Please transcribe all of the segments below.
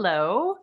Hello,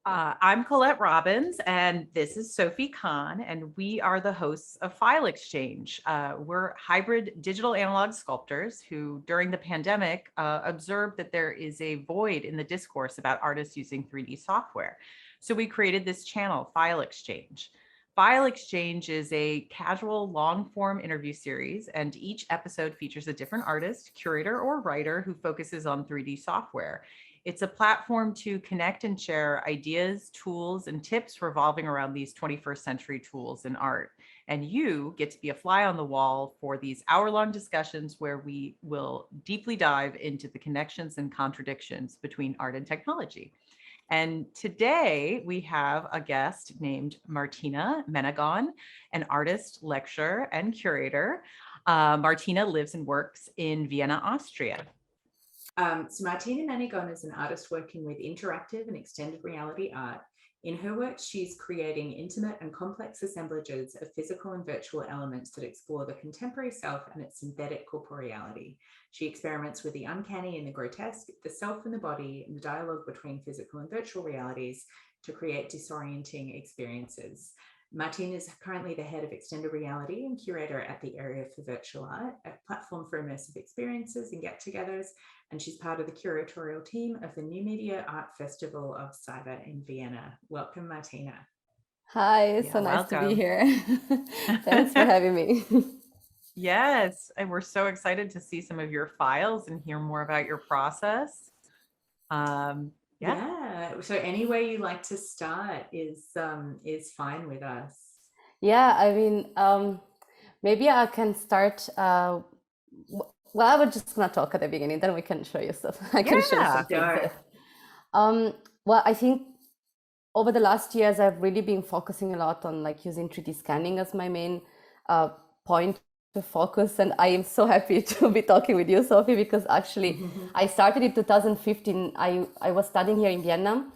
I'm Colette Robbins, and this is Sophie Kahn, and we are the hosts of File Exchange. We're hybrid digital analog sculptors who, during the pandemic, observed that there is a void in the discourse about artists using 3D software. So we created this channel, File Exchange. File Exchange is a casual long-form interview series, and each episode features a different artist, curator, or writer who focuses on 3D software. It's a platform to connect and share ideas, tools, and tips revolving around these 21st century tools in art. And you get to be a fly on the wall for these hour-long discussions where we will deeply dive into the connections and contradictions between art and technology. And today we have a guest named Martina Menegon, an artist, lecturer, and curator. Martina lives and works in Vienna, Austria. So Martina Menegon is an artist working with interactive and extended reality art. In her work, she's creating intimate and complex assemblages of physical and virtual elements that explore the contemporary self and its synthetic corporeality. She experiments with the uncanny and the grotesque, the self and the body, and the dialogue between physical and virtual realities to create disorienting experiences. Martina is currently the head of extended reality and curator at the Area for Virtual Art, a platform for immersive experiences and get-togethers, and she's part of the curatorial team of the New Media Art Festival of Cyber in Vienna. Welcome, Martina. Hi, it's so nice to be here. Thanks for having me. Yes, and we're so excited to see some of your files and hear more about your process. Yeah. So any way you like to start is fine with us. Yeah, I mean, maybe I can start. Well, I was just gonna talk at the beginning, then we can show you stuff. I can show you some things. Well, I think over the last years, I've really been focusing a lot on like using 3D scanning as my main point to focus, and I am so happy to be talking with you, Sophie, because actually I started in 2015. I was studying here in Vienna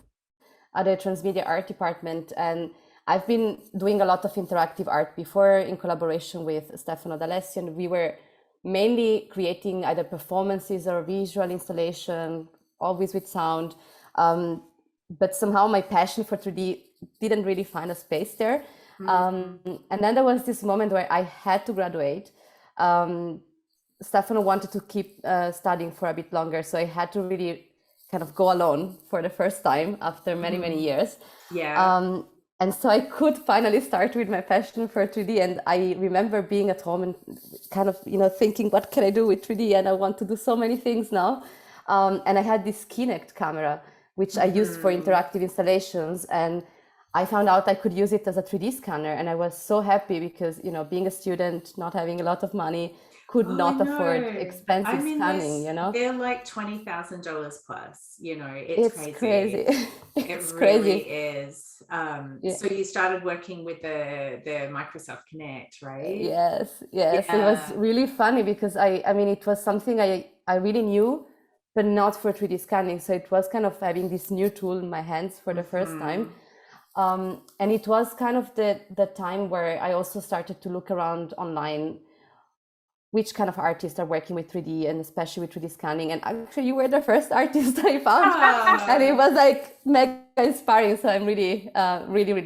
at the Transmedia Art Department, and I've been doing a lot of interactive art before in collaboration with Stefano D'Alessio, and we were mainly creating either performances or visual installation, always with sound. But somehow my passion for 3D didn't really find a space there. And then there was this moment where I had to graduate. Stefano wanted to keep studying for a bit longer, so I had to really kind of go alone for the first time after many years. Yeah. And so I could finally start with my passion for 3D. And I remember being at home and kind of, thinking, what can I do with 3D? And I want to do so many things now. And I had this Kinect camera, which I used for interactive installations. And I found out I could use it as a 3D scanner. And I was so happy because, being a student, not having a lot of money, could not afford expensive scanning, They're like $20,000 plus, it's crazy. It's it crazy. Really is. So you started working with the Microsoft Kinect, right? Yes. It was really funny because I mean, it was something I really knew, but not for 3D scanning. So it was kind of having this new tool in my hands for the first time. And it was kind of the time where I also started to look around online which kind of artists are working with 3D and especially with 3D scanning. And actually you were the first artist I found. And it was like mega inspiring. So I'm really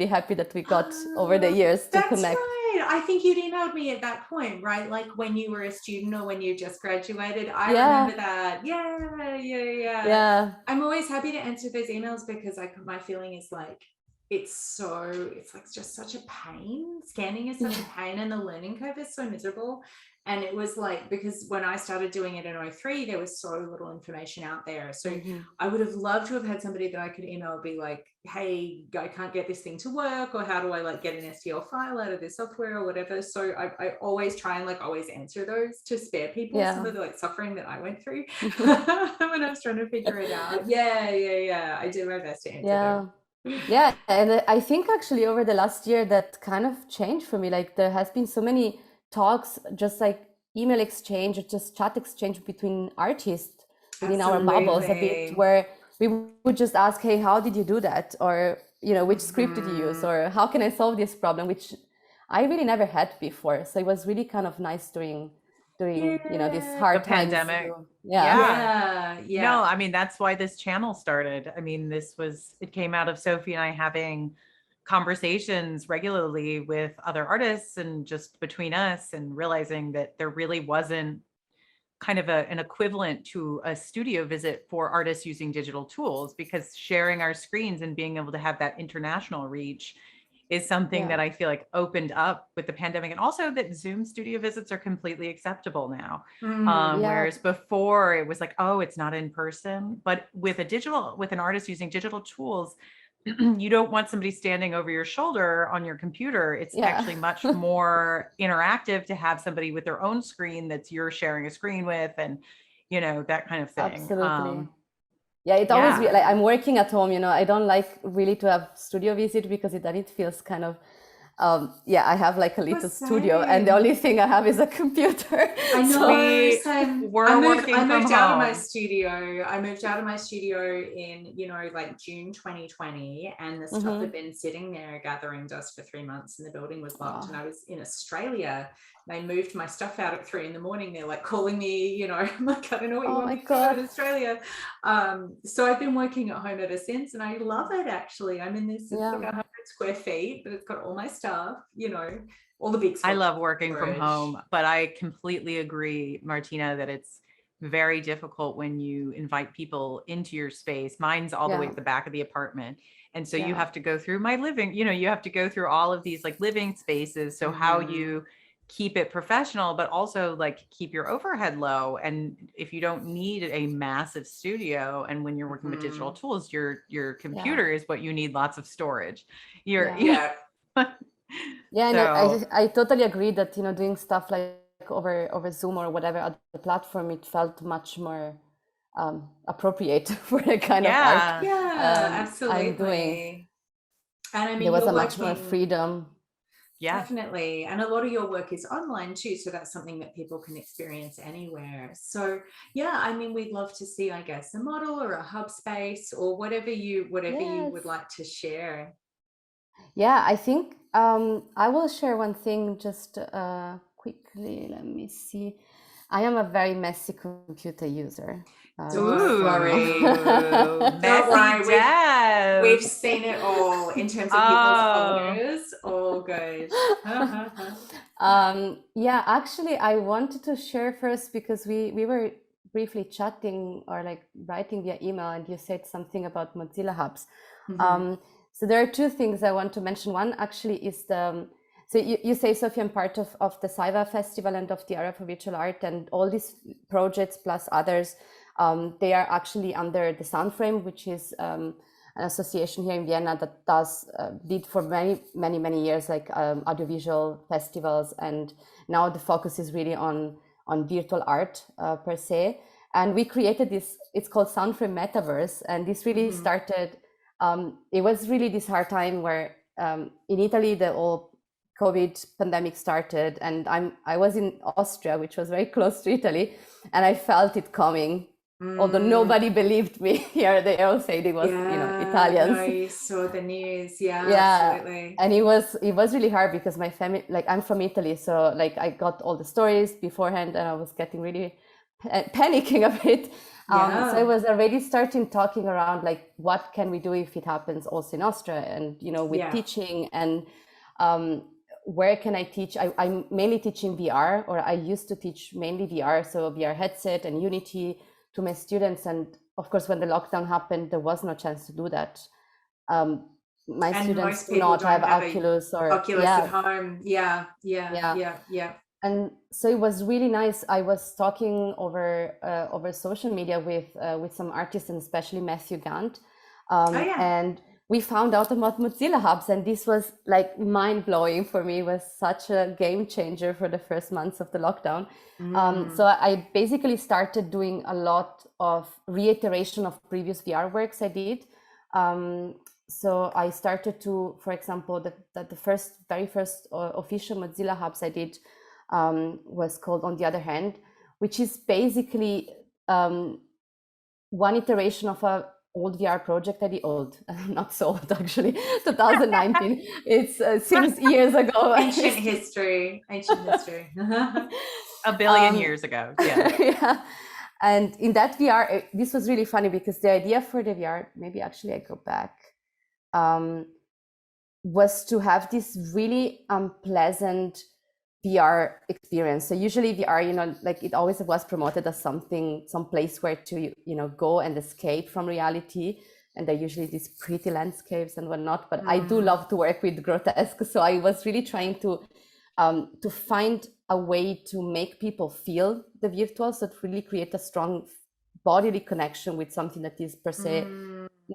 happy that we got over the years to connect. That's right. I think you'd emailed me at that point, right? Like when you were a student or when you just graduated. I remember that. Yeah. I'm always happy to answer those emails because my feeling is like, it's like just such a pain. Scanning is such a pain and the learning curve is so miserable. And it was like, because when I started doing it in 2003, there was so little information out there. So I would have loved to have had somebody that I could email, be like, hey, I can't get this thing to work, or how do I like get an STL file out of this software or whatever. So I always try and like always answer those to spare people some of the like suffering that I went through when I was trying to figure it out. Yeah. I did my best to answer them. Yeah, and I think actually over the last year that kind of changed for me. Like there has been so many talks, just like email exchange or just chat exchange between artists within our bubbles a bit, where we would just ask, hey, how did you do that? Or, which script did you use? Or how can I solve this problem? Which I really never had before. So it was really kind of nice doing during these hard the times. Pandemic. Yeah. No, I mean, that's why this channel started. I mean, it came out of Sophie and I having conversations regularly with other artists and just between us, and realizing that there really wasn't kind of an equivalent to a studio visit for artists using digital tools, because sharing our screens and being able to have that international reach is something that I feel like opened up with the pandemic. And also that Zoom studio visits are completely acceptable now. Whereas before it was like, oh, it's not in person. But with an artist using digital tools, you don't want somebody standing over your shoulder on your computer. It's actually much more interactive to have somebody with their own screen that you're sharing a screen with, and that kind of thing. Absolutely. It always be like, I'm working at home, I don't like really to have studio visit, because then it feels kind of I have like a little studio, and the only thing I have is a computer. I know. I moved out of my studio. I moved out of my studio in like June 2020, and the stuff had been sitting there gathering dust for 3 months, and the building was locked. And I was in Australia. They moved my stuff out at 3 a.m. They're like calling me, I'm like, I don't know what you want me to do in Australia. So I've been working at home ever since, and I love it actually. I'm in this, it's like 100 square feet, but it's got all my stuff, all the big stuff. I love working from home, but I completely agree, Martina, that it's very difficult when you invite people into your space. Mine's all the way at the back of the apartment. And so you have to go through my living, you have to go through all of these like living spaces. So how you keep it professional, but also like keep your overhead low. And if you don't need a massive studio, and when you're working with digital tools, your computer is what you need, lots of storage. I totally agree that doing stuff like over Zoom or whatever other platform, it felt much more appropriate for the kind of art absolutely. I'm doing. And I mean, there was a much more freedom. Definitely. And a lot of your work is online too, so that's something that people can experience anywhere. So I mean, we'd love to see, I guess, a model or a hub space or whatever you would like to share. I think I will share one thing just quickly. Let me see. I am a very messy computer user. Sorry. We've seen it all in terms of people's folders. Oh, good. Actually, I wanted to share first, because we were briefly chatting or like writing via email, and you said something about Mozilla Hubs. So there are two things I want to mention. One actually is so you say, Sophie, I'm part of the Saiva Festival and of the Area for Virtual Art, and all these projects plus others, they are actually under the Soundframe, which is an association here in Vienna that did for many years like audiovisual festivals, and now the focus is really on virtual art per se. And we created this, it's called Soundframe Metaverse, and this really started, it was really this hard time where in Italy the whole COVID pandemic started, and I was in Austria, which was very close to Italy, and I felt it coming. Although nobody believed me here, they all said it was Italians. I saw the news. Absolutely. And it was really hard, because my family, like I'm from Italy, so like I got all the stories beforehand, and I was getting really panicking a bit. So I was already starting talking around like, what can we do if it happens also in Austria, and with teaching, and where can I teach? I'm mainly teaching VR, or I used to teach mainly VR, so VR headset and Unity to my students. And of course, when the lockdown happened, there was no chance to do that. My students do not have Oculus at home. And so it was really nice. I was talking over social media with some artists, and especially Matthew Gant, and we found out about Mozilla Hubs, and this was like mind-blowing for me. It was such a game changer for the first months of the lockdown. So I basically started doing a lot of reiteration of previous VR works I did. So I started to, for example, the very first official Mozilla Hubs I did was called On the Other Hand, which is basically one iteration of a old VR project I did, not so old actually, 2019. It seems years ago. Ancient history. A billion years ago. Yeah. Yeah. And in that VR, this was really funny because the idea for the VR, maybe actually I go back, was to have this really unpleasant VR experience. So usually VR, like it always was promoted as some place where to, go and escape from reality. And they're usually these pretty landscapes and whatnot. But I do love to work with grotesque. So I was really trying to find a way to make people feel the virtual, so to really create a strong bodily connection with something that is per se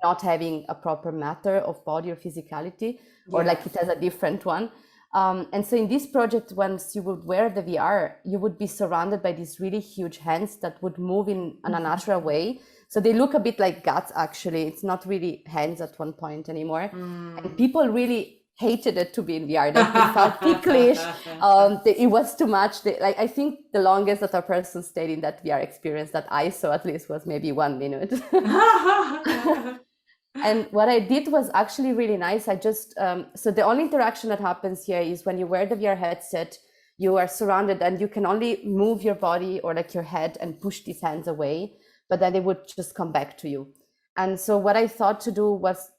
not having a proper matter of body or physicality, or like it has a different one. And so in this project, once you would wear the VR, you would be surrounded by these really huge hands that would move in an unnatural way. So they look a bit like guts, actually. It's not really hands at one point anymore. And people really hated it to be in VR. They felt ticklish. It was too much. I think the longest that a person stayed in that VR experience that I saw at least was maybe 1 minute. And what I did was actually really nice. I just, so the only interaction that happens here is when you wear the VR headset, you are surrounded and you can only move your body or like your head and push these hands away, but then they would just come back to you. And so what I thought to do was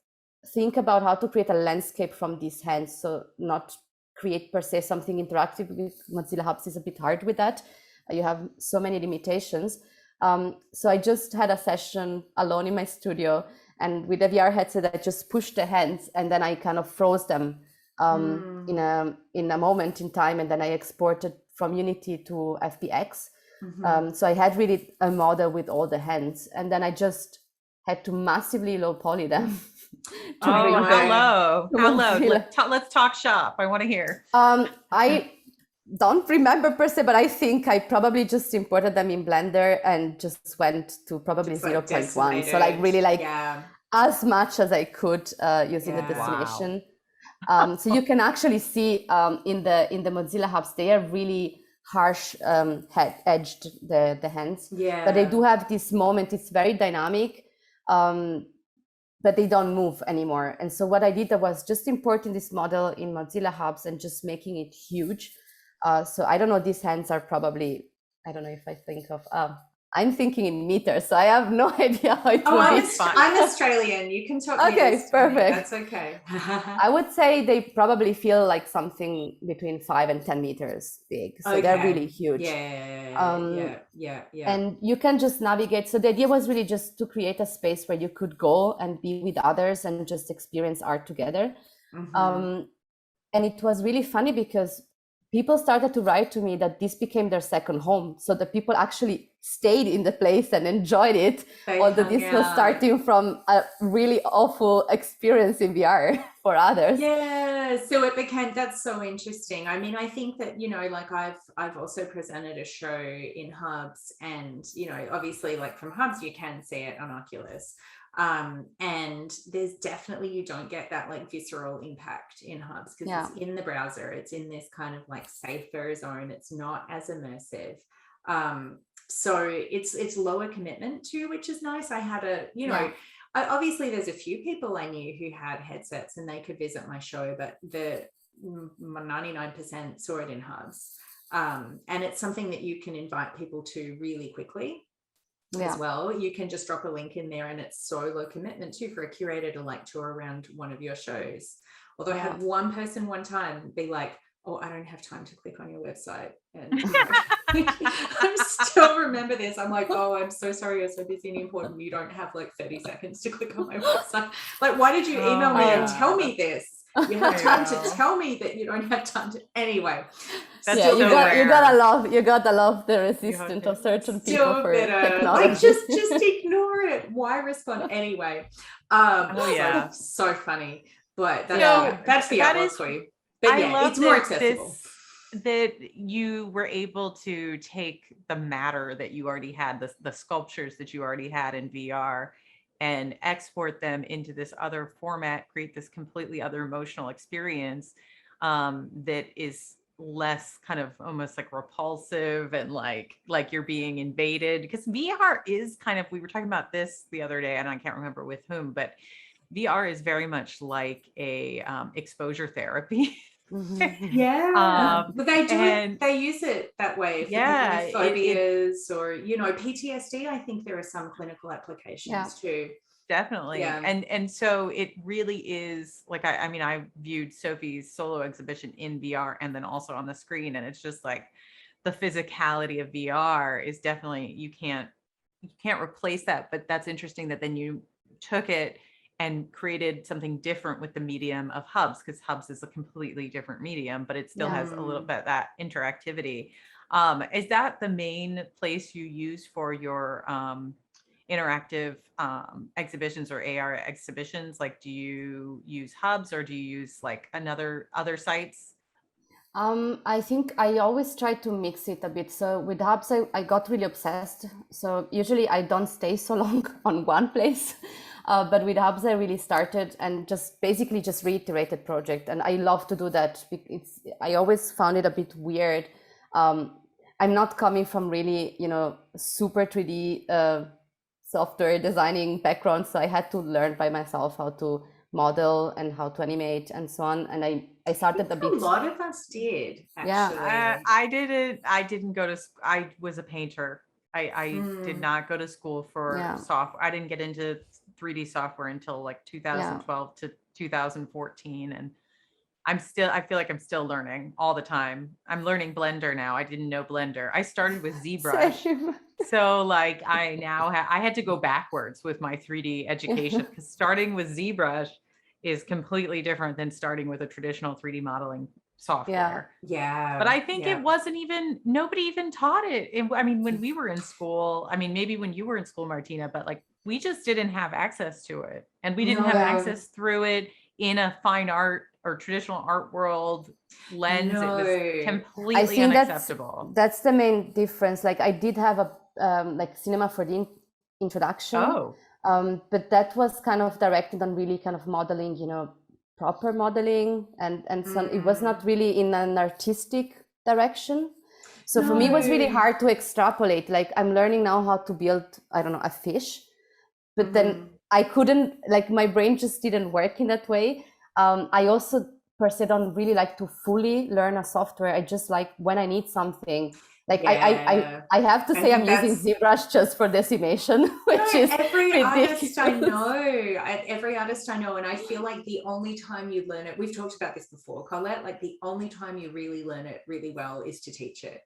think about how to create a landscape from these hands. So not create per se something interactive. With Mozilla Hubs is a bit hard with that. You have so many limitations. So I just had a session alone in my studio, and with the VR headset, I just pushed the hands and then I kind of froze them in a moment in time. And then I exported from Unity to FBX. So I had really a model with all the hands, and then I just had to massively low poly them. Hello. Let's talk shop. I want to hear. I don't remember per se, but I think I probably just imported them in Blender and just went to probably 0.1. So like really as much as I could using the destination. So you can actually see in the Mozilla Hubs, they are really harsh edged the hands. Yeah. But they do have this moment, it's very dynamic, but they don't move anymore. And so what I did was just importing this model in Mozilla Hubs and just making it huge. So I don't know, these hands are probably, I don't know if I think of, I'm thinking in meters, so I have no idea how it would be. I'm Australian. You can talk meters. Okay, perfect. That's okay. I would say they probably feel like something between 5 and 10 meters big. So they're really huge. Yeah. And you can just navigate. So the idea was really just to create a space where you could go and be with others and just experience art together. And it was really funny because people started to write to me that this became their second home. So the people actually stayed in the place and enjoyed it. Although this was starting from a really awful experience in VR for others. Yeah, so it became, that's so interesting. I mean, I think that, like I've also presented a show in Hubs, and, obviously like from Hubs, you can see it on Oculus. And there's definitely, you don't get that like visceral impact in Hubs because it's in the browser, it's in this kind of like safer zone, it's not as immersive. So it's lower commitment too, which is nice. I had obviously there's a few people I knew who had headsets and they could visit my show, but the 99% saw it in Hubs. And it's something that you can invite people to really quickly. As well. You can just drop a link in there and it's so low commitment too for a curator to like tour around one of your shows. Although I had one person one time be like, oh, I don't have time to click on your website. And I still remember this. I'm like, oh, I'm so sorry, you're so busy and important. You don't have like 30 seconds to click on my website. Like, why did you email me and tell me this? You have time to tell me that you don't have time to. Anyway, you gotta love the resistance of certain people for technology. Like just ignore it. Why respond anyway? So funny. But that's the artwork for you. But it's more accessible. That you were able to take the matter that you already had, the sculptures that you already had in VR, and export them into this other format, create this completely other emotional experience that is less kind of almost like repulsive and like you're being invaded. Because VR is kind of, we were talking about this the other day and I can't remember with whom, but VR is very much like a exposure therapy Yeah, but they do and they use it that way for people with phobias or, you know, PTSD. I think there are some clinical applications too. Definitely. And so it really is like, I mean, I viewed Sophie's solo exhibition in VR and then also on the screen. And it's just like the physicality of VR is definitely, you can't replace that. But that's interesting that then you took it and created something different with the medium of Hubs, because Hubs is a completely different medium, but it still has a little bit that interactivity. Is that the main place you use for your interactive exhibitions or AR exhibitions? Like, do you use Hubs or do you use like other sites? I think I always try to mix it a bit. So with Hubs, I got really obsessed. So usually I don't stay so long on one place. But with Hubs, I really started and just basically just reiterated project. And I love to do that. I always found it a bit weird. I'm not coming from really, you know, super 3D software designing background. So I had to learn by myself how to model and how to animate and so on. And I started a bit. A lot of us did, actually. I didn't go to, I was a painter. I did not go to school for software. I didn't get into 3D software until like 2012 to 2014. And I feel like I'm still learning all the time. I'm learning Blender now. I didn't know Blender. I started with ZBrush. So like I had to go backwards with my 3D education, because starting with ZBrush is completely different than starting with a traditional 3D modeling software. Yeah. But I think it wasn't even, nobody even taught it. I mean, when we were in school, I mean, maybe when you were in school, Martina, but like, we just didn't have access to it. And we didn't have access through it in a fine art or traditional art world lens. It was completely unacceptable. That's the main difference. Like I did have a like Cinema 4D introduction. But that was kind of directed on really kind of modeling, you know, proper modeling, and so it was not really in an artistic direction. So for me, it was really hard to extrapolate. Like I'm learning now how to build, I don't know, a fish, but then I couldn't, like my brain just didn't work in that way. I also per se don't really like to fully learn a software. I just like when I need something. Like I have to say I'm using ZBrush just for decimation, which is every artist I know, and I feel like the only time you learn it, we've talked about this before, Colette, like the only time you really learn it really well is to teach it.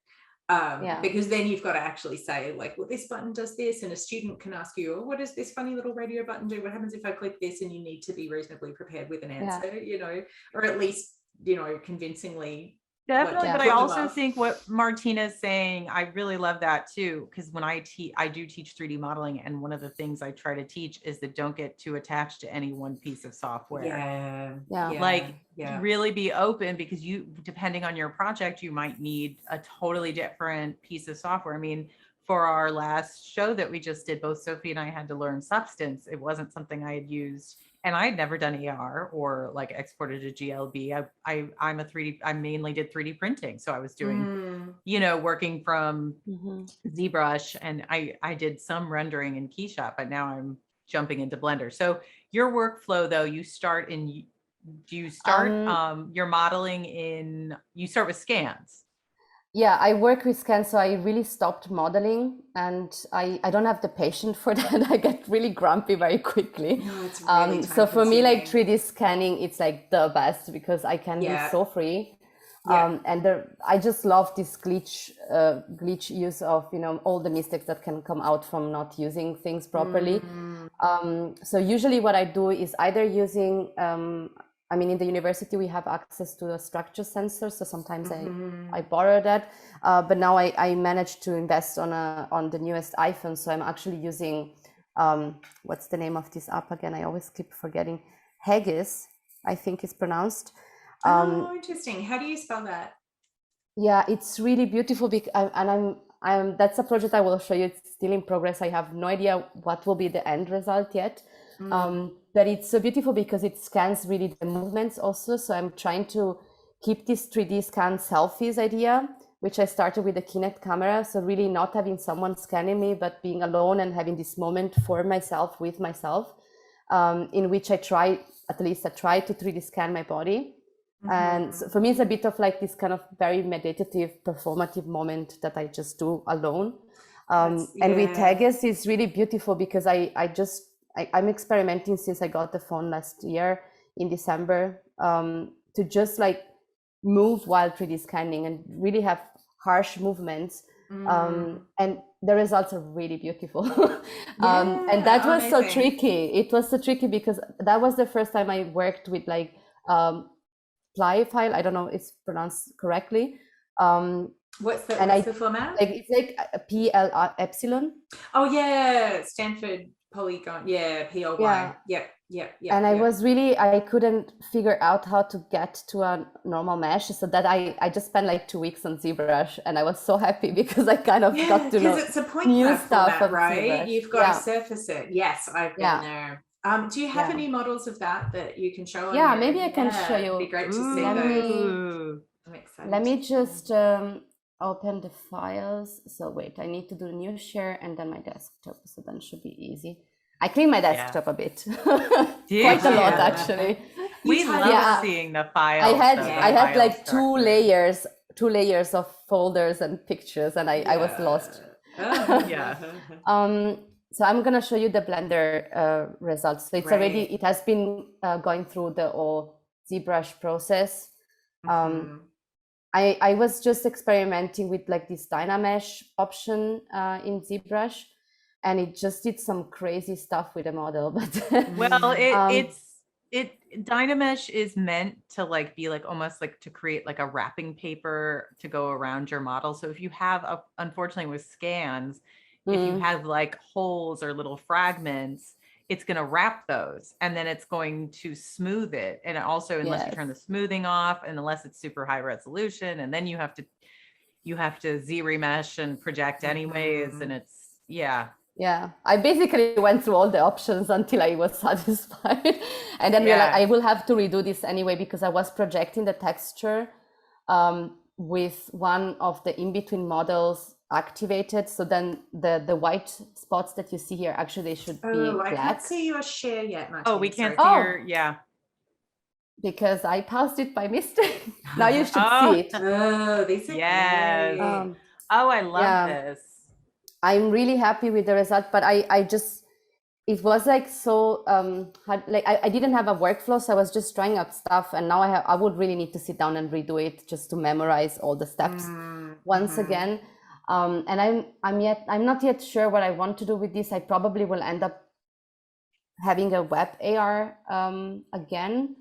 Because then you've got to actually say like, well, this button does this, and a student can ask you, oh, what does this funny little radio button do? What happens if I click this? And you need to be reasonably prepared with an answer, you know, or at least, you know, convincingly. Definitely, but I also think what Martina's saying, I really love that too, because when I do teach 3D modeling, and one of the things I try to teach is that don't get too attached to any one piece of software. Really be open, because you, depending on your project, you might need a totally different piece of software. I mean, for our last show that we just did, both Sophie and I had to learn Substance. It wasn't something I had used, and I had never done AR or like exported to GLB. I mainly did 3D printing. So I was doing, you know, working from ZBrush, and I did some rendering in KeyShot, but now I'm jumping into Blender. So your workflow though, you start your modeling you start with scans? Yeah, I work with scans, so I really stopped modeling, and I don't have the patience for that. I get really grumpy very quickly. No, it's really so for me, like 3D scanning, it's like the best, because I can be so free. And I just love this glitch use of, you know, all the mistakes that can come out from not using things properly. So usually what I do is either using I mean, in the university, we have access to a structure sensor. So sometimes I borrow that. But now I managed to invest on the newest iPhone. So I'm actually using, what's the name of this app again? I always keep forgetting. Haggis, I think it's pronounced. Interesting. How do you spell that? Yeah, it's really beautiful. And that's a project I will show you. It's still in progress. I have no idea what will be the end result yet. But it's so beautiful because it scans really the movements also. So I'm trying to keep this 3D scan selfies idea, which I started with the Kinect camera. So really not having someone scanning me, but being alone and having this moment for myself, with myself, in which I try to 3D scan my body. And so for me, it's a bit of like this kind of very meditative, performative moment that I just do alone. And with Tegas, it's really beautiful because I'm experimenting since I got the phone last year in December to just like move while 3D scanning and really have harsh movements. And the results are really beautiful. And that was so tricky. It was so tricky because that was the first time I worked with like ply file. I don't know if it's pronounced correctly. What's the format? Like it's like a PL epsilon. Oh yeah, Stanford polygon. Yeah, PLY. Yep. And I couldn't figure out how to get to a normal mesh, so that I just spent like 2 weeks on ZBrush, and I was so happy because I kind of got to know it's a point new stuff format, right? ZBrush. You've got to surface it. Yes, I've been there. Do you have any models of that you can show? Yeah, maybe I can show you. It'd be great to see those. I'm excited. Let me just open the files. So wait, I need to do a new share and then my desktop. So then it should be easy. I cleaned my desktop a bit, quite a lot actually. We love seeing the files. I had like two layers of folders and pictures, and I was lost. So I'm gonna show you the Blender results. So it's already, it has been going through the whole ZBrush process. I was just experimenting with like this Dynamesh option in ZBrush, and it just did some crazy stuff with the model. But well, Dynamesh is meant to like be like almost like to create like a wrapping paper to go around your model. So if you have unfortunately with scans, if you have like holes or little fragments, it's going to wrap those, and then it's going to smooth it. And also, unless you turn the smoothing off, and unless it's super high resolution, and then you have to Z remesh and project anyways. And it's, I basically went through all the options until I was satisfied. And then realized I will have to redo this anyway, because I was projecting the texture with one of the in-between models activated. So then the white spots that you see here, actually they should be black. I can't see your share yet, Martina. We can't see your, because I paused it by mistake. Now you should see it. Oh, these are great. I love this. I'm really happy with the result, but it was like so like I didn't have a workflow, so I was just trying out stuff, and now I would really need to sit down and redo it just to memorize all the steps once again. And I'm not yet sure what I want to do with this. I probably will end up having a web AR again,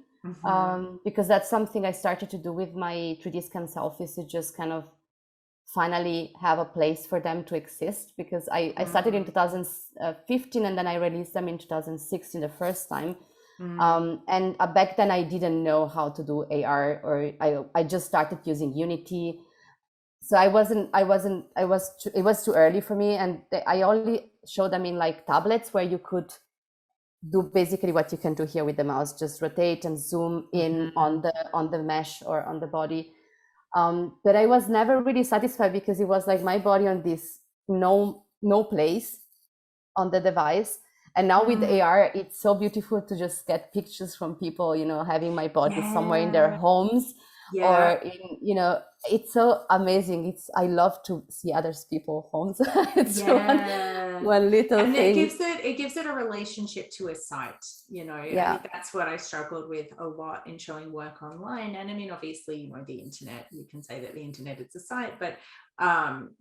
because that's something I started to do with my 3D scan selfies, to just kind of finally have a place for them to exist, because I started in 2015 and then I released them in 2016 the first time. And back then I didn't know how to do AR, or I just started using Unity. So it was too early for me, and I only showed them in like tablets where you could do basically what you can do here with the mouse, just rotate and zoom in on the mesh or on the body. But I was never really satisfied, because it was like my body on this no place on the device. And now with AR, it's so beautiful to just get pictures from people, having my body somewhere in their homes, or in, it's so amazing. I love to see other people's homes. It's one little and thing. It gives it a relationship to a site, I think that's what I struggled with a lot in showing work online. And I mean, obviously, the internet, you can say that the internet is a site, but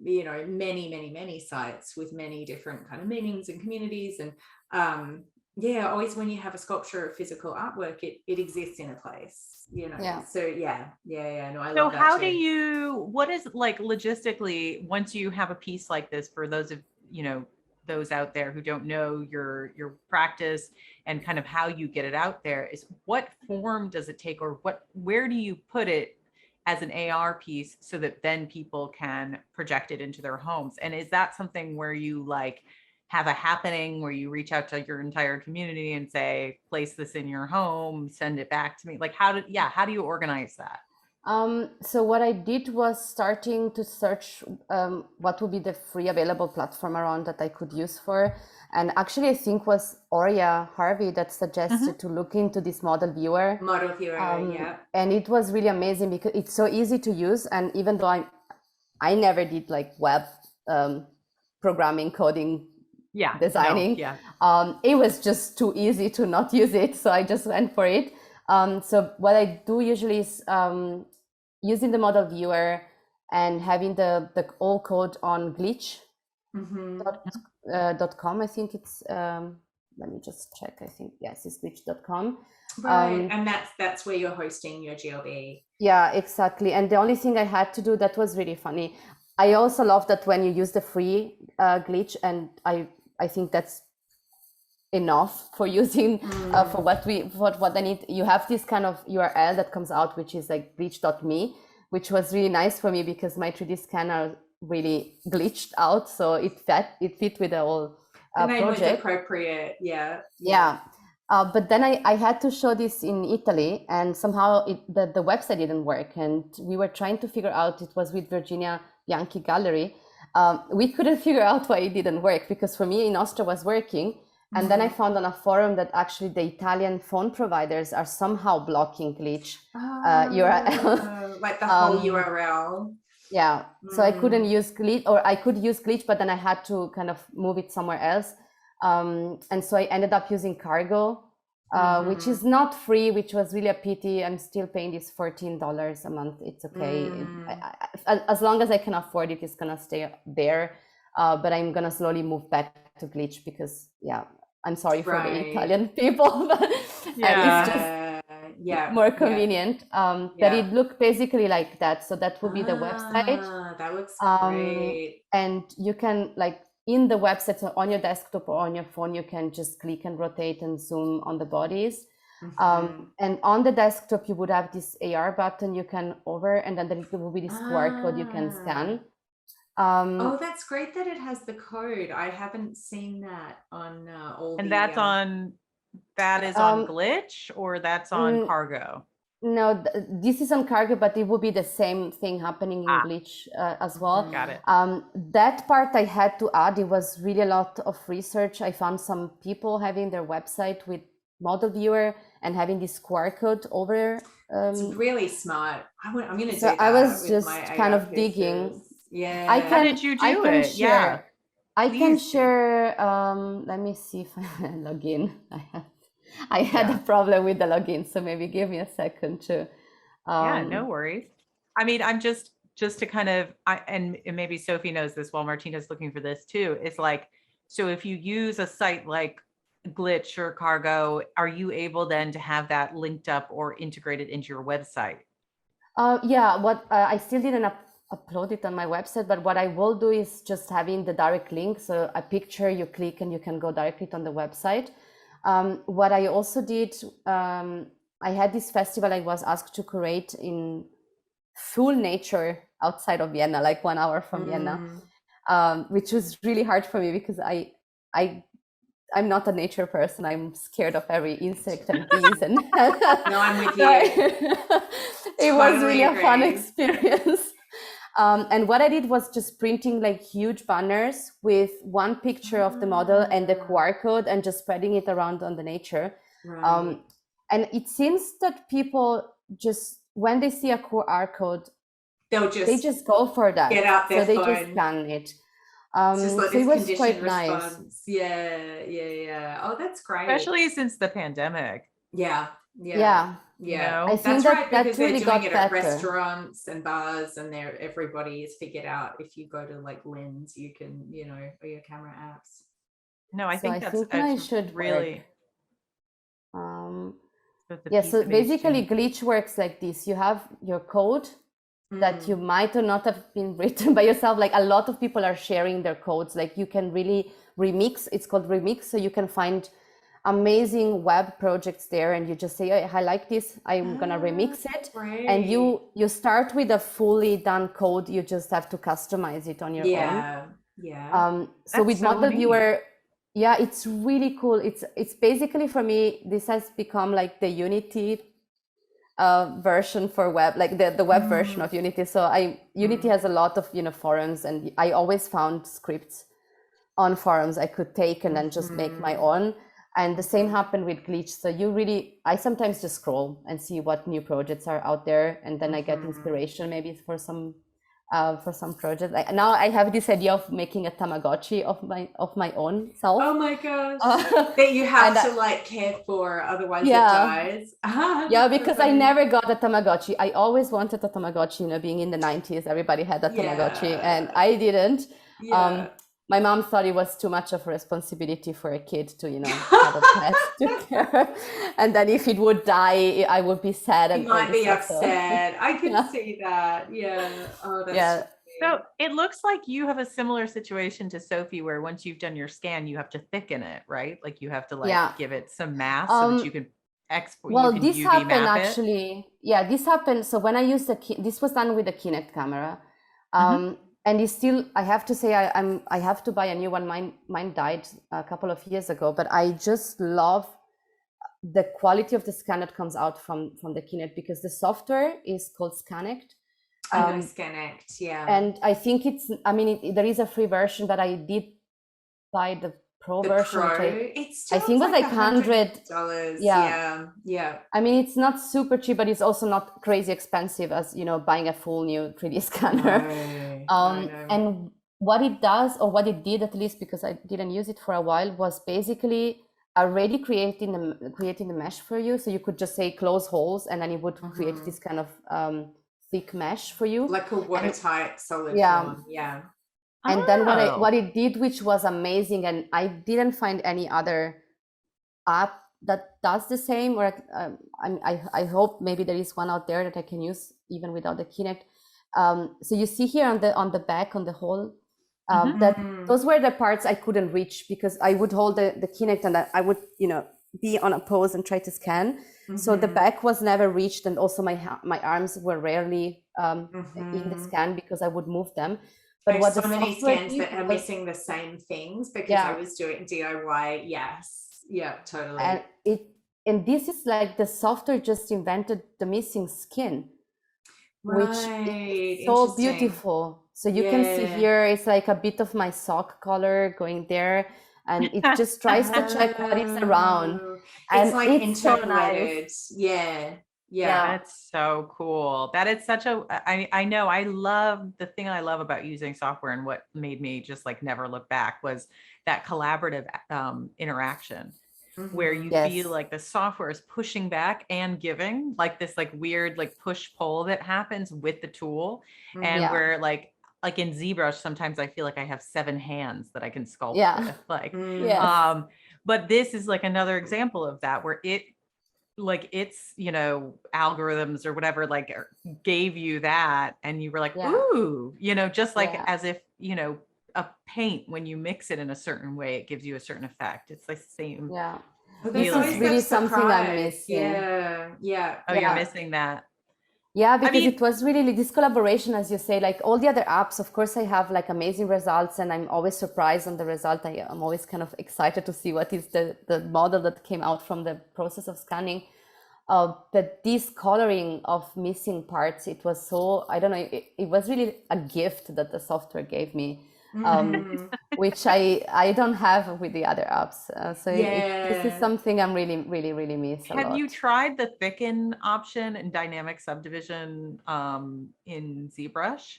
many sites with many different kind of meanings and communities. And always when you have a sculpture or physical artwork, it exists in a place, So no, I love that. So how do you, what is like logistically, once you have a piece like this, for those of, those out there who don't know your practice and kind of how you get it out there, is what form does it take, or where do you put it as an AR piece so that then people can project it into their homes? And is that something where you like have a happening where you reach out to your entire community and say, place this in your home, send it back to me? Like how do you organize that? So what I did was starting to search what would be the free available platform around that I could use for. And actually, I think was Oria Harvey that suggested to look into this model viewer. Model viewer, yeah. And it was really amazing because it's so easy to use. And even though I never did like web programming, coding, designing, it was just too easy to not use it. So I just went for it. So what I do usually is using the model viewer and having the all code on glitch.com. I think it's let me just check. I think yes, it's glitch.com. Right, and that's where you're hosting your GLB. Yeah, exactly. And the only thing I had to do that was really funny. I also love that when you use the free glitch, and I think that's enough for using for what I need. You have this kind of URL that comes out, which is like glitch.me, which was really nice for me because my 3D scanner really glitched out, so it fit with the whole the name project. was appropriate, yeah. But then I had to show this in Italy, and somehow the website didn't work, and we were trying to figure out. It was with Virginia Bianchi Gallery. We couldn't figure out why it didn't work, because for me in Austria was working. And then I found on a forum that actually the Italian phone providers are somehow blocking glitch URL. Like the whole URL. Yeah, so I couldn't use glitch, or I could use glitch, but then I had to kind of move it somewhere else. And so I ended up using Cargo, which is not free, which was really a pity. I'm still paying this $14 a month. It's okay. As long as I can afford it, it's gonna stay there. But I'm gonna slowly move back to glitch because, I'm sorry for the Italian people, but it's just more convenient. But it looked basically like that. So that would be the website. That looks great. And you can, like, in the website, so on your desktop or on your phone, you can just click and rotate and zoom on the bodies. And on the desktop, you would have this AR button you can hover, and then there will be this QR code you can scan. Oh, that's great that it has the code. I haven't seen that on all. And that is on Glitch, or that's on Cargo? No, this is on Cargo, but it will be the same thing happening in Glitch as well. Got it. That part I had to add. It was really a lot of research. I found some people having their website with model viewer and having this QR code over. It's really smart. I'm going to do that. So I was just kind of digging. Yeah. How did you do it? Share. I can share. Let me see if I log in. I had a problem with the login, so maybe give me a second to. No worries. I mean, I'm just to kind of, and maybe Sophie knows this while Martina's looking for this too. It's like, so if you use a site like Glitch or Cargo, are you able then to have that linked up or integrated into your website? What I still didn't upload it on my website, but what I will do is just having the direct link. So a picture you click and you can go directly on the website. What I also did, I had this festival I was asked to curate in full nature outside of Vienna, like 1 hour from Vienna, which was really hard for me because I'm not a nature person. I'm scared of every insect and bees. And no, I'm with you. It was really a fun experience. And what I did was just printing like huge banners with one picture of the model and the QR code and just spreading it around on the nature. Right. And it seems that people just, when they see a QR code, they just go for that. Get out their phone. They just scan it. Just like so it was quite response. Nice. Yeah. Oh, that's great. Especially since the pandemic. Yeah. I think that's right, really because they're doing it at better. Restaurants and bars, and everybody is figured out. If you go to like Lens, you can, or your camera apps. No, I think that's I should really. So basically Glitch works like this. You have your code that you might or not have been written by yourself. Like a lot of people are sharing their codes. Like you can really remix. It's called remix. So you can find amazing web projects there, and you just say, I like this, I'm gonna remix it. Great. And you start with a fully done code. You just have to customize it on your own. So with model viewer, it's really cool. It's basically, for me, this has become like the Unity version for web, like the web version of Unity. So Unity has a lot of, forums, and I always found scripts on forums I could take and then just make my own. And the same happened with Glitch. So I sometimes just scroll and see what new projects are out there, and then I get inspiration maybe for some projects. Now I have this idea of making a Tamagotchi of my own self. Oh my gosh! That you have to like care for, otherwise it dies. Yeah, because I never got a Tamagotchi. I always wanted a Tamagotchi. Being in the 90s, everybody had a Tamagotchi, and I didn't. Yeah. My mom thought it was too much of a responsibility for a kid to, have a pet to care. And then if it would die, I would be sad. You might be upset. I could see that. Yeah. Oh, that's so it looks like you have a similar situation to Sophie, where once you've done your scan, you have to thicken it, right? Like you have to give it some mass so that you can export. Well, this happened actually. Yeah, this happened. So when I used this was done with the Kinect camera. And it's still, I have to say, I have to buy a new one. Mine died a couple of years ago, but I just love the quality of the scan that comes out from the Kinect, because the software is called Scanect. I know Scanect, yeah. And I think there is a free version, but I did buy the Pro version. I think it was like $100. Yeah. I mean, it's not super cheap, but it's also not crazy expensive as buying a full new 3D scanner. And what it does, or what it did at least, because I didn't use it for a while, was basically already creating the mesh for you. So you could just say close holes, and then it would create this kind of thick mesh for you, like a watertight solid form. Yeah. And then what it did, which was amazing, and I didn't find any other app that does the same, or I hope maybe there is one out there that I can use even without the Kinect. So you see here on the back, on the hole, that those were the parts I couldn't reach, because I would hold the Kinect and I would be on a pose and try to scan. So the back was never reached, and also my arms were rarely in the scan because I would move them. But what so many scans that are missing the same things, because I was doing DIY. Yes. Yeah, totally. And this is like the software just invented the missing skin, which is so beautiful. So you can see here, it's like a bit of my sock color going there, and it just tries to check what is around. And it's like interconnected. So nice. Yeah, that's so cool. That is such a, I know, the thing I love about using software, and what made me just like never look back, was that collaborative interaction, where you feel like the software is pushing back and giving, like this like weird like push pull that happens with the tool. And where like in ZBrush, sometimes I feel like I have 7 hands that I can sculpt with, like, but this is like another example of that, where it's algorithms or whatever like gave you that, and you were like, ooh, just like as if a paint, when you mix it in a certain way, it gives you a certain effect. It's the same. This is really something I'm missing. You're missing that. Yeah, because it was really this collaboration, as you say, like all the other apps. Of course, I have like amazing results, and I'm always surprised on the result. I'm always kind of excited to see what is the model that came out from the process of scanning. But this coloring of missing parts, it was so, I don't know, it was really a gift that the software gave me, which I don't have with the other apps. This is something I'm really, really, really miss a lot. Have you tried the thicken option in dynamic subdivision in ZBrush?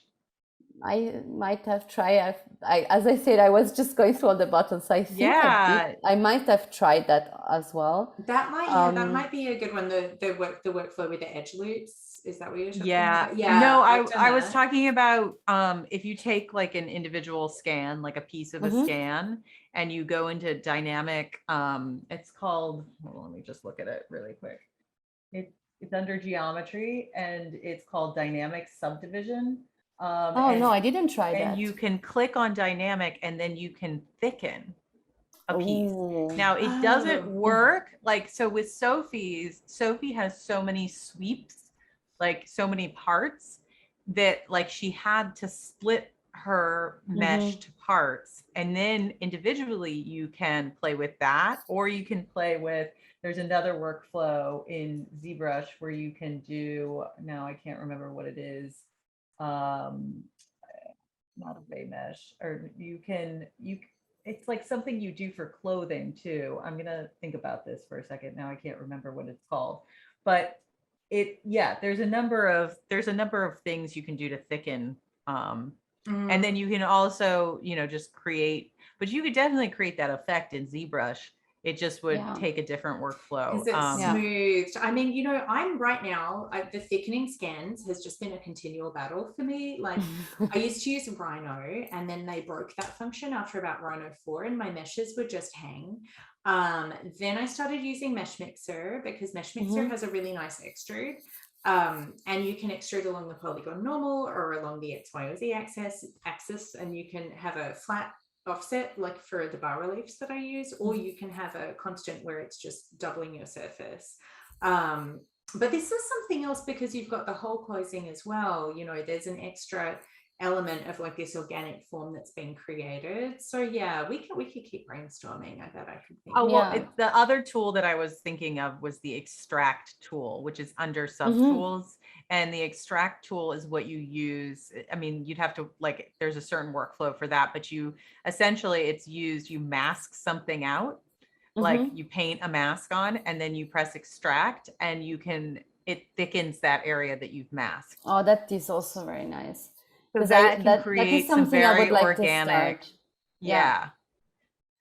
I might have tried. As I said, I was just going through all the buttons. So I think I might have tried that as well. That might be a good one. The workflow with the edge loops. Is that what you're talking about? Yeah. No, I was talking about if you take like an individual scan, like a piece of a scan, and you go into dynamic. It's called. Hold on, let me just look at it really quick. It's under geometry, and it's called dynamic subdivision. No, I didn't try that. And you can click on dynamic, and then you can thicken a piece. Now it doesn't work like so with Sophie has so many sweeps, like so many parts, that like she had to split her mesh to parts, and then individually you can play with that, or you can play with there's another workflow in ZBrush where you can do, now I can't remember what it is. Not a Dynamesh, or it's like something you do for clothing too. I'm gonna think about this for a second. Now I can't remember what it's called, but there's a number of things you can do to thicken. And then you can also, just create, but you could definitely create that effect in ZBrush. It just would take a different workflow. Because it's smoothed. I mean, I'm right now, the thickening scans has just been a continual battle for me. Like I used to use Rhino, and then they broke that function after about Rhino 4, and my meshes would just hang. Then I started using Mesh Mixer, because Mesh Mixer has a really nice extrude. And you can extrude along the polygon normal or along the X, Y, or Z axis, and you can have a flat offset like for the bas reliefs that I use, or you can have a constant where it's just doubling your surface. But this is something else, because you've got the hole closing as well. There's an extra element of like this organic form that's been created. So yeah, we could keep brainstorming. I bet I could think. Oh, well, the other tool that I was thinking of was the extract tool, which is under subtools. And the extract tool is what you use. I mean, you'd have to, like, there's a certain workflow for that, but you mask something out, like you paint a mask on, and then you press extract, and it thickens that area that you've masked. Oh, that is also very nice. So that can create some very organic. Yeah.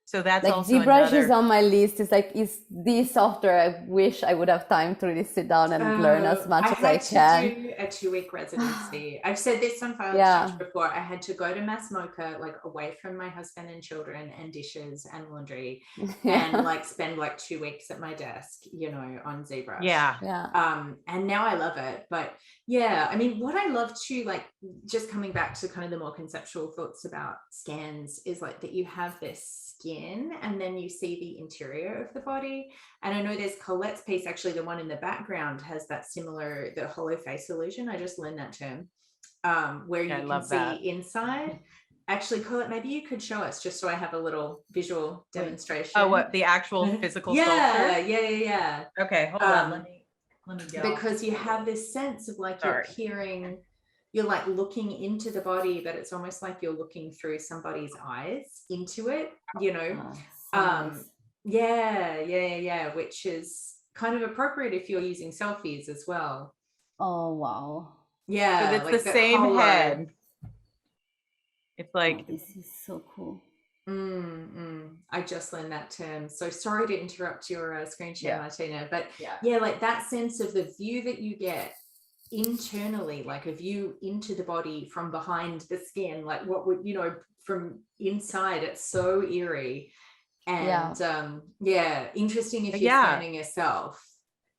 So that's like also ZBrush is on my list. It's like, is the software I wish I would have time to really sit down and learn as much as I can. I had to do a 2-week residency. I've said this on Phile Exchange before. I had to go to Masmoka, like away from my husband and children and dishes and laundry, and like spend like 2 weeks at my desk, on ZBrush. Yeah. And now I love it. But yeah, I mean, what I love too, like just coming back to kind of the more conceptual thoughts about scans, is like that you have this skin and then you see the interior of the body. And I know there's Colette's piece, actually the one in the background has that similar, the hollow face illusion. I just learned that term, where you can see inside. Actually, Colette, maybe you could show us, just so I have a little visual demonstration. Oh, what, the actual physical sculpture? Yeah. Okay, hold on, let me go. Because you have this sense of like you're peering, you're like looking into the body, but it's almost like you're looking through somebody's eyes into it, Yeah, which is kind of appropriate if you're using selfies as well. Oh, wow. Yeah. So it's like the same head. It's like, this is so cool. I just learned that term. So sorry to interrupt your screen share, Martina, but like that sense of the view that you get internally, like a view into the body from behind the skin, like what would, from inside, it's so eerie. And interesting if you're scanning yourself,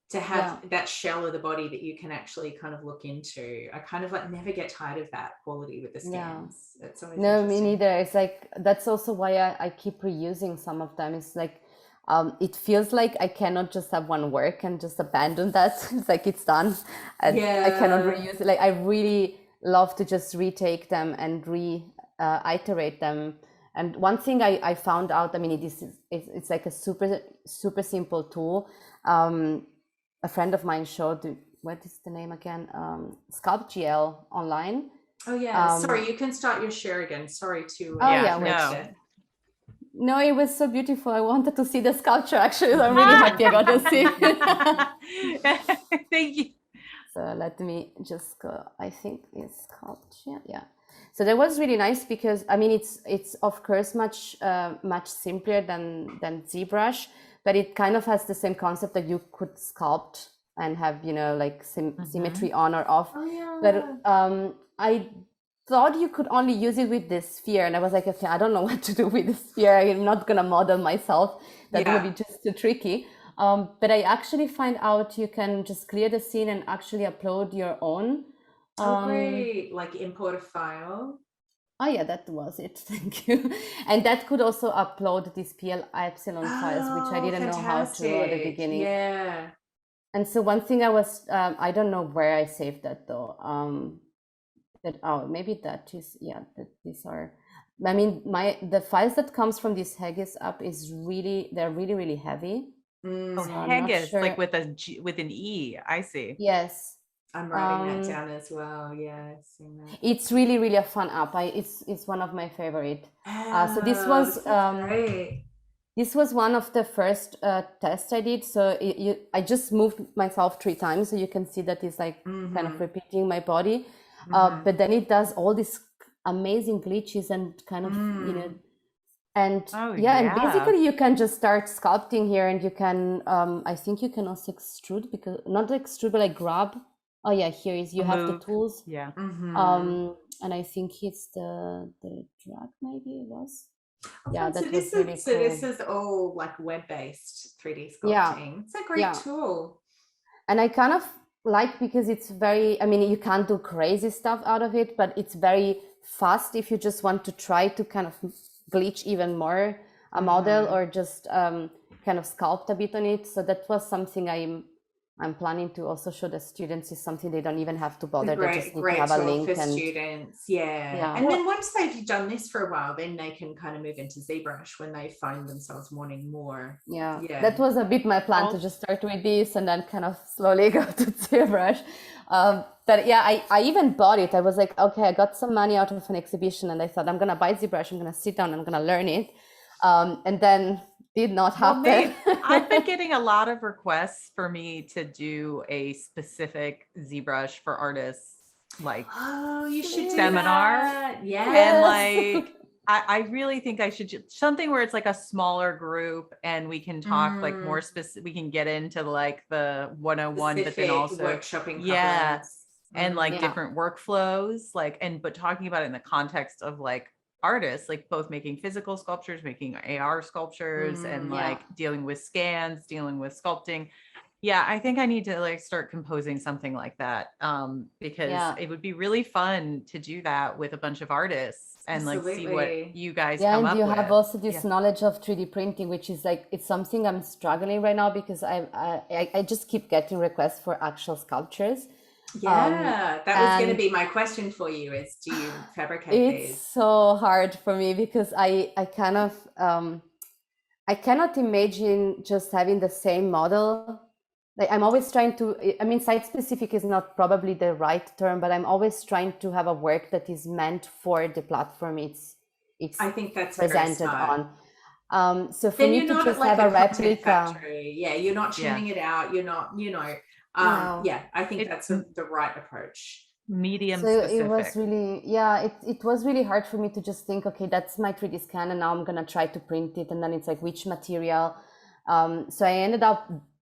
to have that shell of the body that you can actually kind of look into. I kind of like never get tired of that quality with the scans. It's always me neither. It's like, that's also why I keep reusing some of them. It's like, it feels like I cannot just have one work and just abandon that. It's like, it's done. And I cannot reuse it. Like, I really love to just retake them and iterate them. And one thing I found out, I mean, it's like a super, super simple tool. A friend of mine showed, what is the name again? SculptGL online. Oh yeah, sorry, you can start your share again. Sorry to No, it was so beautiful. I wanted to see the sculpture, actually. I'm really happy I got to see it. Thank you. So let me just go. I think it's sculpture. Yeah. So that was really nice, because I mean, it's of course much simpler than ZBrush, but it kind of has the same concept that you could sculpt and have, like symmetry on or off. Oh, yeah. But I thought you could only use it with this sphere, and I was like, okay, I don't know what to do with the sphere. I'm not gonna model myself. That would be just too tricky. But I actually find out you can just clear the scene and actually upload your own. Great, like import a file. Oh yeah, that was it. Thank you. And that could also upload these PL epsilon files, which I didn't know how to at the beginning. Yeah. And so one thing I was, I don't know where I saved that though. Maybe that is, these are, I mean, the files that comes from this Haggis app they're really, really heavy. Oh, So I'm not haggis, like sure. with a G, with an E. I see. Yes. I'm writing that down as well. Yeah, I've seen that. It's really, really a fun app. It's one of my favorite. So this was great. This was one of the first tests I did. So I just moved myself 3 times, so you can see that it's like kind of repeating my body. But then it does all these amazing glitches and kind of and and basically you can just start sculpting here, and you can I think you can also extrude, because not extrude but like grab. Oh yeah, here is you have the tools. Yeah. And I think it's the drag, maybe it was. Yeah, that was really cool. So this is all like web-based 3D sculpting. It's a great tool. And I kind of like, because it's very, I mean, you can't do crazy stuff out of it, but it's very fast if you just want to try to kind of glitch even more a model, or just kind of sculpt a bit on it. So that was something I'm planning to also show the students, is something they don't even have to bother. They just need to have a link for students. And then once they've done this for a while, then they can kind of move into ZBrush when they find themselves wanting more. That was a bit my plan, to just start with this and then kind of slowly go to ZBrush. But yeah, I even bought it. I was like, okay, I got some money out of an exhibition, and I thought, I'm gonna buy ZBrush, I'm gonna sit down, I'm gonna learn it, and then did not happen. I've been getting a lot of requests for me to do a specific ZBrush for artists, like you should seminar. And like I really think I should something where it's like a smaller group, and we can talk like more specific. We can get into like the 101, specific, but then also workshopping. And like different workflows, like, but talking about it in the context of like artists, like both making physical sculptures, making AR sculptures, and like dealing with scans, dealing with sculpting. I think I need to like start composing something like that, because it would be really fun to do that with a bunch of artists and like see what you guys come up with. And you have also this knowledge of 3D printing, which is like, it's something I'm struggling right now, because I just keep getting requests for actual sculptures. That was going to be my question for you, is do you fabricate these? It's so hard for me, because I kind of I cannot imagine just having the same model. Like, I'm always trying to, I mean, site specific is not probably the right term, but I'm always trying to have a work that is meant for the platform it's I think that's presented on. So for me to just have a replica, you're not churning it out, you're not, I think that's the right approach. Medium so specific. It was really, it was really hard for me to just think, okay, that's my 3D scan, and now I'm gonna try to print it, and then it's like, which material? So I ended up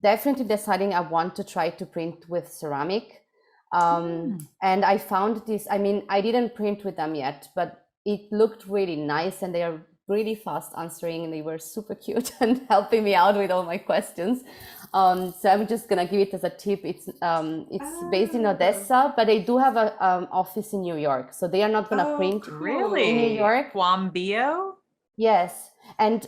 definitely deciding I want to try to print with ceramic. And I found this, I mean, I didn't print with them yet, but it looked really nice, and they are really fast answering, and they were super cute and helping me out with all my questions. So I'm just gonna give it as a tip. It's based in Odessa, but they do have a office in New York, so they are not gonna print in New York. Guambio? Yes, and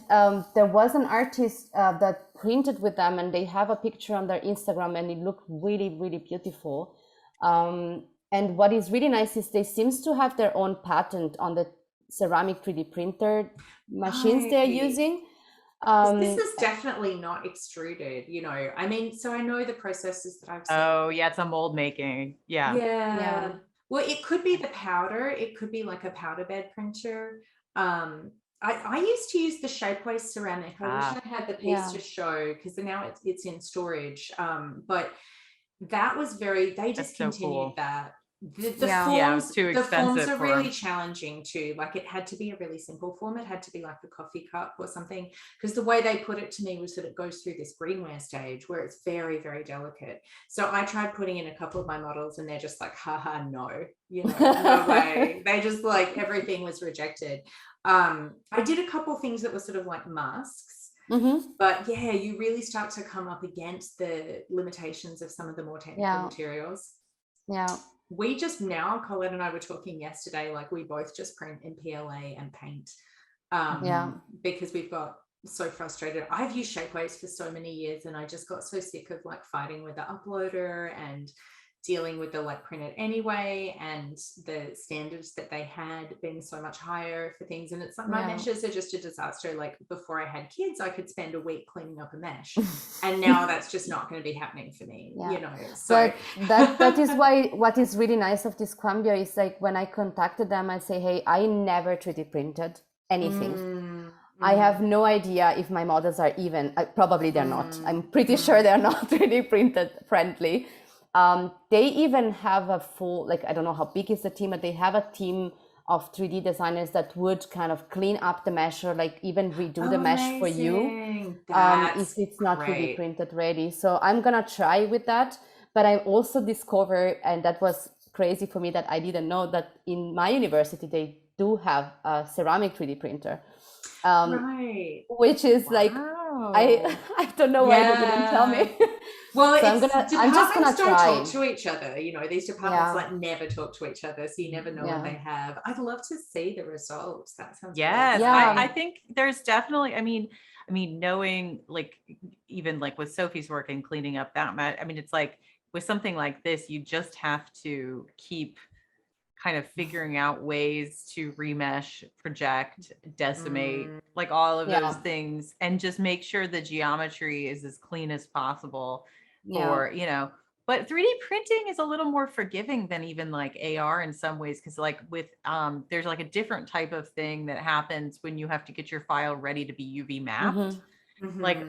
there was an artist that printed with them, and they have a picture on their Instagram, and it looked really, really beautiful. And what is really nice is they seems to have their own patent on the ceramic 3D printer machines they're using. This is definitely not extruded, I mean, so I know the processes that I've seen. It's a mold making. Well, it could be the powder, it could be like a powder bed printer. I used to use the Shapeways ceramic. I wish I had the piece to show, because now it's in storage. But that was they just continued that. The forms, it was too expensive. The forms are really challenging too. Like, it had to be a really simple form. It had to be like a coffee cup or something, because the way they put it to me was that it goes through this greenware stage where it's very, very delicate. So I tried putting in a couple of my models, and they're just like, haha, no, no way. They just like, everything was rejected. I did a couple of things that were sort of like masks. But you really start to come up against the limitations of some of the more technical materials. We just now, Colette and I were talking yesterday, like, we both just print in PLA and paint, because we've got so frustrated. I've used Shapeways for so many years, and I just got so sick of like fighting with the uploader and dealing with the like printed anyway, and the standards that they had being so much higher for things. And it's like my meshes are just a disaster. Like before I had kids, I could spend a week cleaning up a mesh, and now that's just not going to be happening for me, you know. So that is why what is really nice of this Cambio is like when I contacted them, I say, hey, I never 3D printed anything. I have no idea if my models are even, probably they're not. I'm pretty sure they're not 3D printed friendly. They even have a full, like, I don't know how big is the team, but they have a team of 3D designers that would kind of clean up the mesh or like even redo the mesh for you if it's not 3D printed ready. So I'm gonna try with that. But I also discovered, and that was crazy for me that I didn't know, that in my university they do have a ceramic 3D printer. Which is like, I don't know why they didn't tell me. Well, so I'm just gonna try. Talk to each other, you know, these departments like never talk to each other, so you never know what they have. I'd love to see the results. That sounds I think there's definitely, I mean, knowing like even like with Sophie's work and cleaning up that much, I mean, it's like with something like this, you just have to keep kind of figuring out ways to remesh, project, decimate, like all of those things, and just make sure the geometry is as clean as possible for, you know, but 3D printing is a little more forgiving than even like AR in some ways. Cause like with, there's like a different type of thing that happens when you have to get your file ready to be UV mapped. Like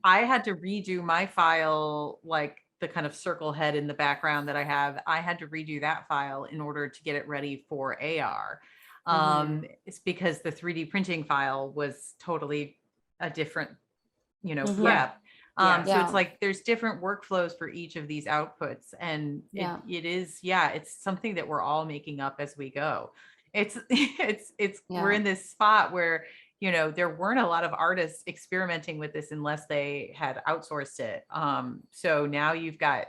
I had to redo my file, like the kind of circle head in the background that I had to redo that file in order to get it ready for AR. It's because the 3D printing file was totally a different, you know, prep. So it's like there's different workflows for each of these outputs, and it is, it's something that we're all making up as we go. It's we're in this spot where, you know, there weren't a lot of artists experimenting with this unless they had outsourced it. So now you've got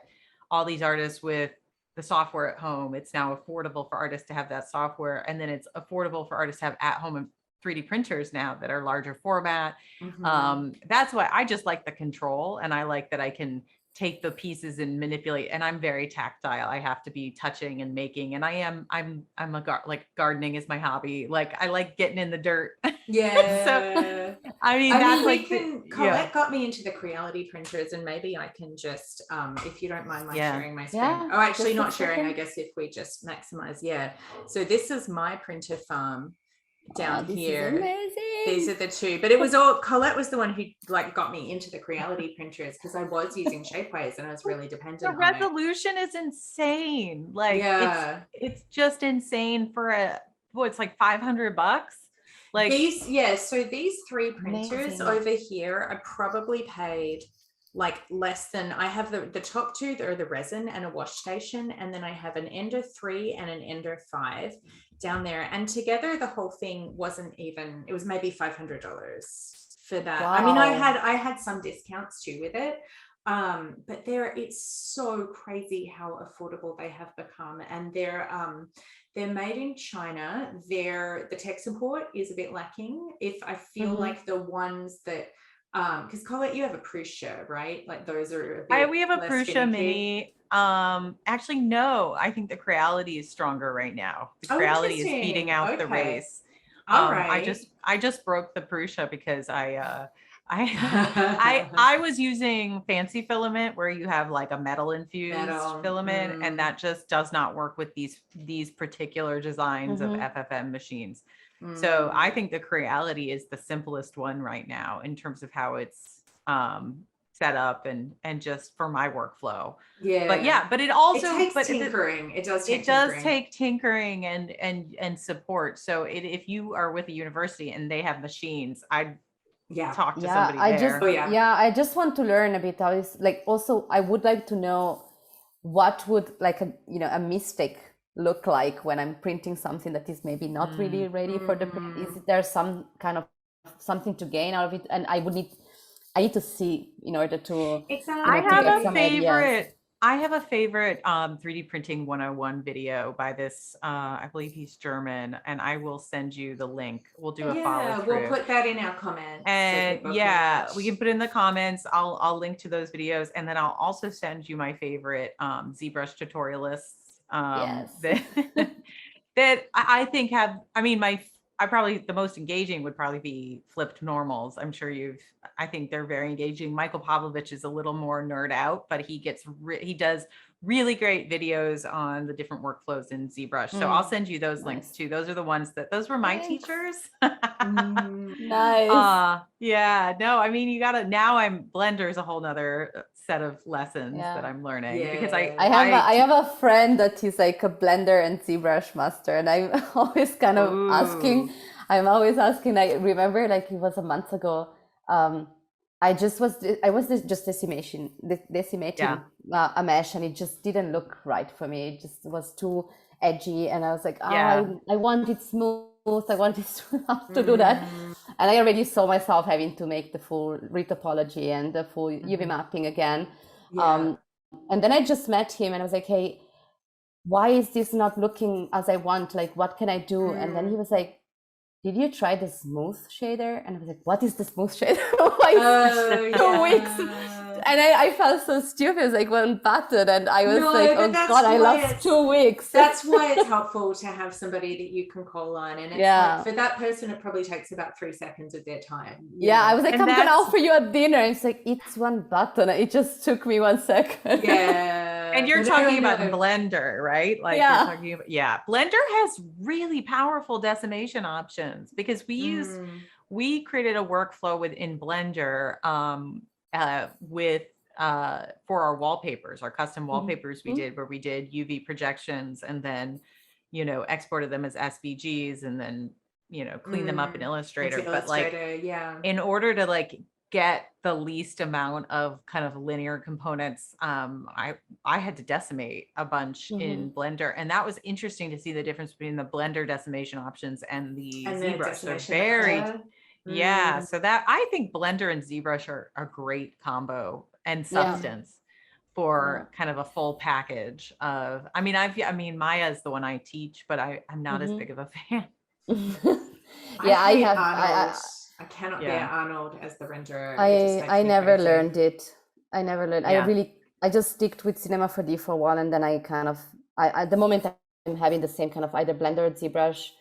all these artists with the software at home. It's now affordable for artists to have that software. And then it's affordable for artists to have at home 3D printers now that are larger format. That's why I just like the control, and I like that I can take the pieces and manipulate, and I'm very tactile. I have to be touching and making, and I'm like gardening is my hobby. Like I like getting in the dirt. So I mean that's like Colette got me into the Creality printers, and maybe I can just if you don't mind my sharing my screen. Oh, actually not sharing, I guess if we just maximize. So this is my printer farm down here. These are the two, but it was all Colette was the one who like got me into the Creality printers because I was using Shapeways and I was really dependent on it. The resolution is insane. Like it's just insane for it's like $500. Like these, so these three printers over here, I probably paid like less than, I have the top two that are the resin and a wash station, and then I have an Ender 3 and an Ender 5 down there, and together the whole thing wasn't even, it was maybe $500 for that. I mean, I had some discounts too with it, but it's so crazy how affordable they have become, and they're made in China. The tech support is a bit lacking. If I feel like the ones that because Colette, you have a Prusa, right? Like those are a bit we have a Prusa finicky. Mini. Actually, no, I think the Creality is stronger right now. The Creality is beating out the race. All right. I just broke the Prusa because I was using fancy filament where you have like a metal infused filament, and that just does not work with these particular designs of FFM machines. So I think the Creality is the simplest one right now in terms of how it's set up and just for my workflow. But it also takes tinkering. It does take tinkering and support. So if you are with a university and they have machines, I'd talk to somebody there. I just want to learn a bit. Also I would like to know what would like a mistake look like when I'm printing something that is maybe not really ready for the print. Is there some kind of something to gain out of it? And I need to see in order to I have a favorite. I have a favorite 3D printing 101 video by this, I believe he's German, and I will send you the link. We'll do a follow through. We'll put that in our comments. And we can put it in the comments. I'll link to those videos, and then I'll also send you my favorite ZBrush tutorialists that I think have, I mean, I probably the most engaging would probably be flipped normals. I'm sure I think they're very engaging. Michael Pavlovich is a little more nerd out, but he does really great videos on the different workflows in ZBrush. So I'll send you those links too. Those are the ones those were my teachers. Nice. Yeah, no, I mean, Blender is a whole nother set of lessons that I'm learning because I have a friend that he's like a Blender and ZBrush master, and I'm always kind of asking. I remember like it was a month ago. I was just decimating a mesh, and it just didn't look right for me. It just was too edgy, and I was like, I want it smooth. I want it to do that. And I already saw myself having to make the full retopology and the full UV mapping again. And then I just met him, and I was like, hey, why is this not looking as I want? Like, what can I do? And then he was like, did you try the smooth shader? And I was like, what is the smooth shader? Why 2 weeks? And I felt so stupid. It was like one button, and I was oh God, I lost 2 weeks. That's why it's helpful to have somebody that you can call on. And it's like, for that person, it probably takes about 3 seconds of their time. I was like, I'm going to offer you a dinner. And it's like, it's one button. It just took me 1 second. And you're talking about Blender, right? Like you're talking about, Blender has really powerful decimation options because we created a workflow within Blender for our wallpapers, our custom wallpapers we did, where we did UV projections and then, exported them as SVGs and then, clean them up in Illustrator. But like, in order to like get the least amount of kind of linear components, I had to decimate a bunch in Blender, and that was interesting to see the difference between the Blender decimation options and the ZBrush. They're very so that I think Blender and ZBrush are a great combo and substance for kind of a full package of, I mean Maya is the one I teach, but I'm not as big of a fan. I cannot bear Arnold as the renderer. I never learned it. I just sticked with Cinema 4D for a while, and then I kind of at the moment I'm having the same kind of either Blender or ZBrush.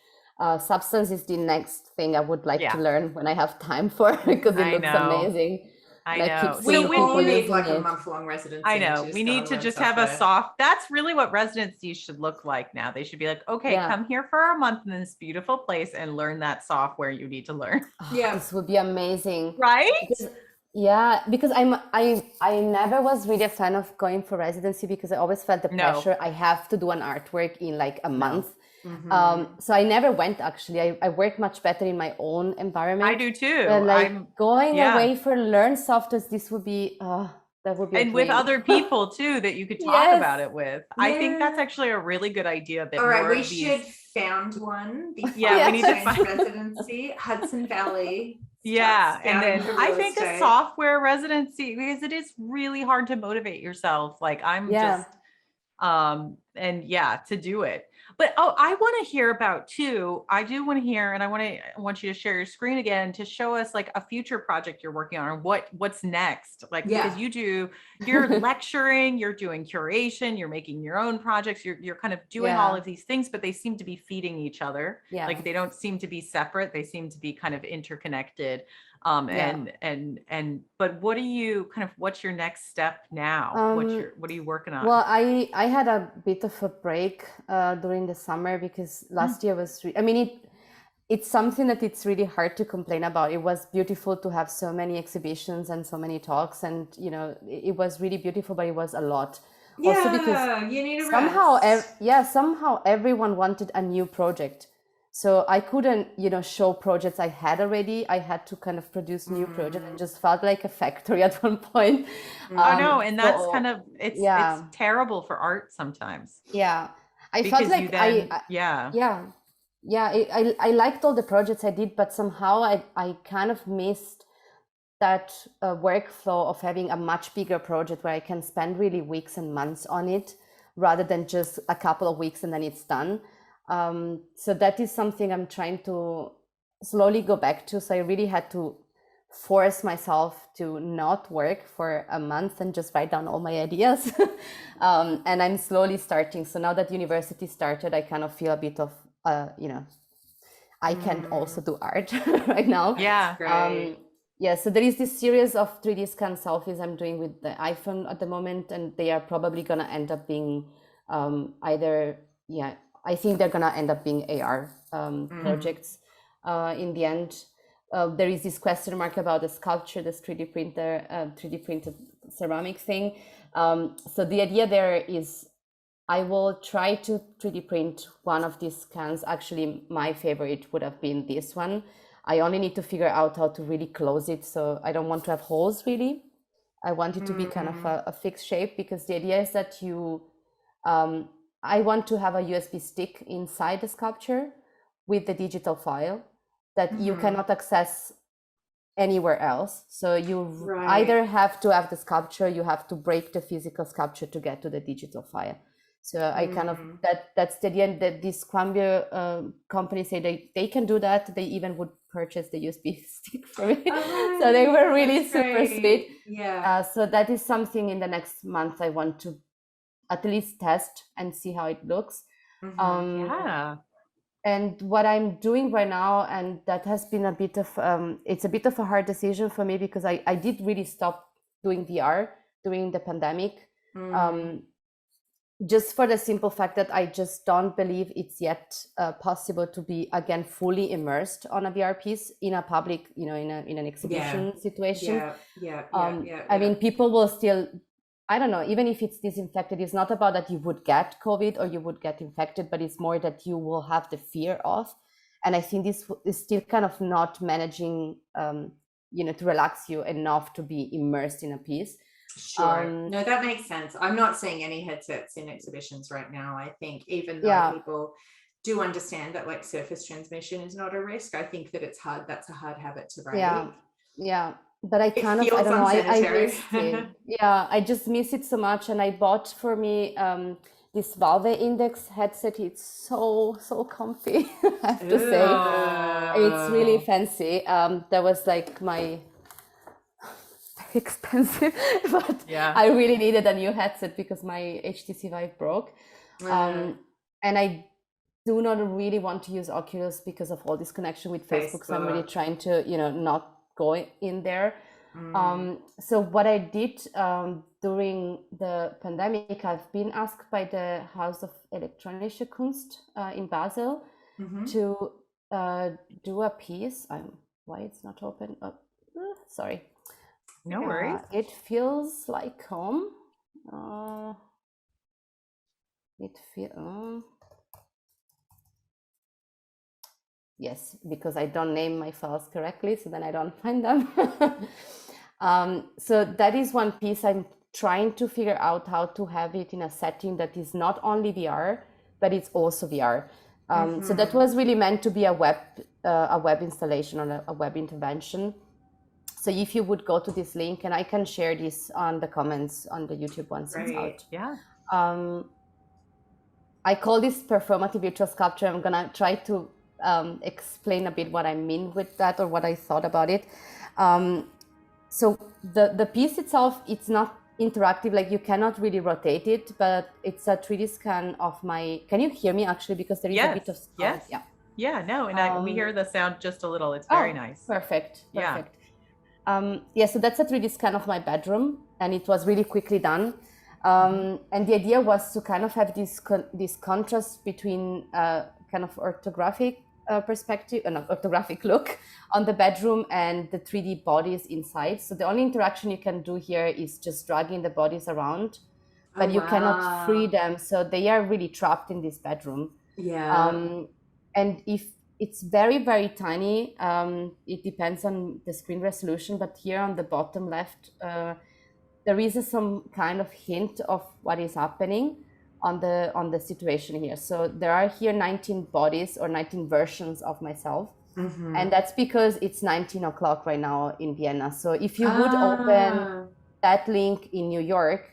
Substance is the next thing I would like to learn when I have time for it, because it looks amazing. I know. We need like a month-long residency. I know. We need to just have a soft. That's really what residencies should look like now. They should be like, okay, come here for a month in this beautiful place and learn that software you need to learn. This would be amazing, right? Because I never was really a fan of going for residency, because I always felt the pressure. I have to do an artwork in like a month. So I never went, actually. I work much better in my own environment. I do too. But like going away for learn softwares, this would be that would be and with other people too that you could talk about it with. I think that's actually a really good idea. All right, we should found one. We need to find residency, Hudson Valley. And then I think a software residency, because it is really hard to motivate yourself. Like I'm just to do it. But I want to hear about too. I do want to hear, and I want you to share your screen again to show us like a future project you're working on, or what's next. Like because you're lecturing, you're doing curation, you're making your own projects, you're kind of doing all of these things, but they seem to be feeding each other. Like they don't seem to be separate. They seem to be kind of interconnected. But what's your next step now? What are you working on? Well, I had a bit of a break during the summer, because last year was it's something that it's really hard to complain about. It was beautiful to have so many exhibitions and so many talks, and it was really beautiful, but it was a lot. Also because you need a somehow everyone wanted a new project. So I couldn't, show projects I had already. I had to kind of produce new projects, and just felt like a factory at one point. And that's kind of, it's terrible for art sometimes. I felt like I liked all the projects I did, but somehow I kind of missed that workflow of having a much bigger project where I can spend really weeks and months on it rather than just a couple of weeks and then it's done. So that is something I'm trying to slowly go back to. So I really had to force myself to not work for a month and just write down all my ideas. And I'm slowly starting. So now that university started, I kind of feel a bit of, I can also do art right now. Yeah. Great. Yeah, so there is this series of 3D scan selfies I'm doing with the iPhone at the moment, and they are probably going to end up being I think they're going to end up being AR projects in the end. There is this question mark about the sculpture, this 3D printed ceramic thing. So the idea there is I will try to 3D print one of these scans. Actually, my favorite would have been this one. I only need to figure out how to really close it. So I don't want to have holes really. I want it to be kind of a fixed shape, because the idea is that I want to have a USB stick inside the sculpture with the digital file that you cannot access anywhere else. So you either have to have the sculpture, you have to break the physical sculpture to get to the digital file. So I kind of, that's the idea that this Columbia company say they can do that. They even would purchase the USB stick for me. So they were really super sweet. Yeah. So that is something in the next month I want to at least test and see how it looks. And what I'm doing right now, and that has been a bit of, it's a bit of a hard decision for me, because I did really stop doing VR during the pandemic. Just for the simple fact that I just don't believe it's yet possible to be again fully immersed on a VR piece in a public, in an exhibition situation. I mean, people will still, I don't know, even if it's disinfected, it's not about that you would get COVID or you would get infected, but it's more that you will have the fear of. And I think this is still kind of not managing, to relax you enough to be immersed in a piece. Sure. No, that makes sense. I'm not seeing any headsets in exhibitions right now. I think even though people do understand that like surface transmission is not a risk, I think that it's hard. That's a hard habit to break. Yeah. But I kind of, I don't know, I miss it. Yeah, I just miss it so much. And I bought for me this Valve Index headset. It's so comfy, I have to say. It's really fancy. That was like my expensive, but I really needed a new headset because my HTC Vive broke. And I do not really want to use Oculus because of all this connection with Facebook. So I'm really trying to, not go in there. So what I did during the pandemic, I've been asked by the House of Elektronische Kunst in Basel to do a piece. Why it's not open? Sorry. No worries. It feels like home. Yes, because I don't name my files correctly, so then I don't find them. So that is one piece. I'm trying to figure out how to have it in a setting that is not only VR, but it's also VR. So that was really meant to be a web installation or a web intervention. So if you would go to this link, and I can share this on the comments on the YouTube once it's out. Yeah. I call this performative virtual sculpture. I'm gonna try to explain a bit what I mean with that, or what I thought about it. So the piece itself, it's not interactive, like you cannot really rotate it, but it's a 3D scan of my, can you hear me actually? Because there is a bit of sound. And we hear the sound just a little. It's very nice. Perfect. So that's a 3D scan of my bedroom, and it was really quickly done. And the idea was to kind of have this contrast between kind of orthographic perspective, an orthographic look on the bedroom and the 3D bodies inside. So the only interaction you can do here is just dragging the bodies around, but you cannot free them. So they are really trapped in this bedroom. And if it's very, very tiny, it depends on the screen resolution, but here on the bottom left, there is some kind of hint of what is happening on the situation here. So there are here 19 bodies or 19 versions of myself. And that's because it's 19 o'clock right now in Vienna. So if you would open that link in New York,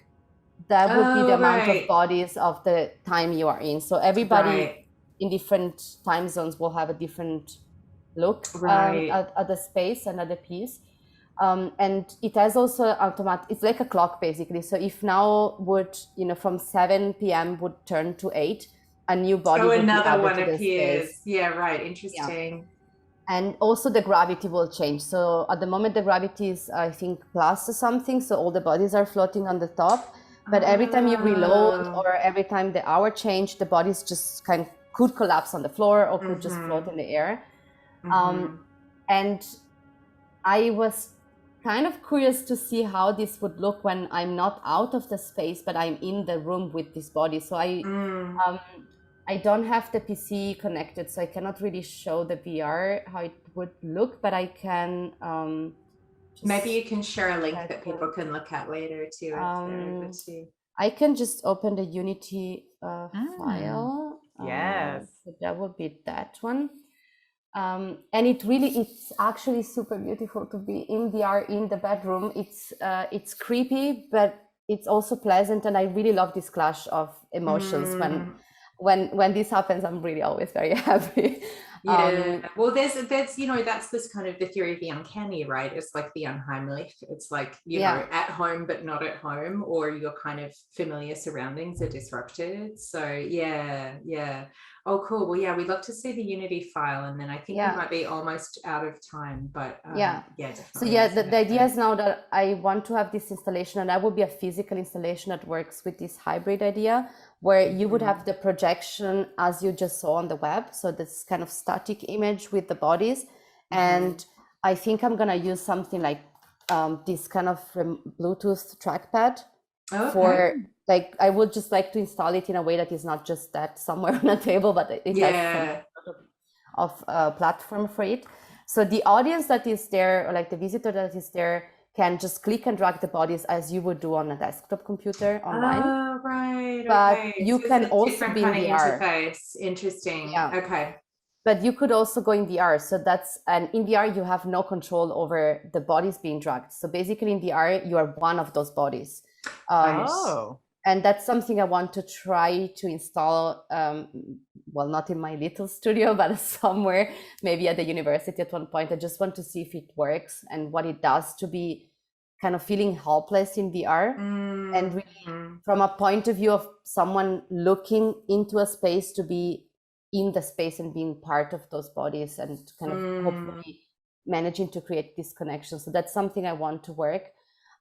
that would be the amount of bodies of the time you are in. So everybody in different time zones will have a different look at the space and at the piece. And it has also automatic, it's like a clock basically. So if now would, from 7 p.m. would turn to 8, a new body would be added one to the appears. space. Yeah, right. Interesting. Yeah. And also the gravity will change. So at the moment, the gravity is, I think, plus or something. So all the bodies are floating on the top. But every time you reload or every time the hour change, the bodies just could collapse on the floor or could just float in the air. And I was kind of curious to see how this would look when I'm not out of the space, but I'm in the room with this body. So I don't have the PC connected, so I cannot really show the VR how it would look, but I can. Maybe you can share a link that people can look at later too. If they're able to. I can just open the Unity file. Yes. So that would be that one. And it's actually super beautiful to be in VR in the bedroom. It's creepy, but it's also pleasant, and I really love this clash of emotions when this happens. I'm really always very happy. Well, there's that's this kind of the theory of the uncanny, right? It's like the unheimlich. It's like know, at home but not at home, or your kind of familiar surroundings are disrupted. So yeah. Oh, cool. Well, yeah, we'd love to see the Unity file, and then I think we might be almost out of time, but definitely. So the idea is now that I want to have this installation, and that would be a physical installation that works with this hybrid idea, where you would have the projection as you just saw on the web. So this kind of static image with the bodies. And I think I'm gonna use something like this kind of Bluetooth trackpad for I would just like to install it in a way that is not just that somewhere on a table, but it has some of a platform for it. So the audience that is there, or like the visitor that is there, can just click and drag the bodies as you would do on a desktop computer online. Oh, right. But you can also be in VR. Interface. Interesting. Yeah. Okay. But you could also go in VR. So and in VR, you have no control over the bodies being dragged. So basically in VR, you are one of those bodies. And that's something I want to try to install, well, not in my little studio, but somewhere, maybe at the university at one point. I just want to see if it works and what it does to be kind of feeling helpless in VR. And really, from a point of view of someone looking into a space, to be in the space and being part of those bodies and kind of hopefully managing to create this connection. So that's something I want to work.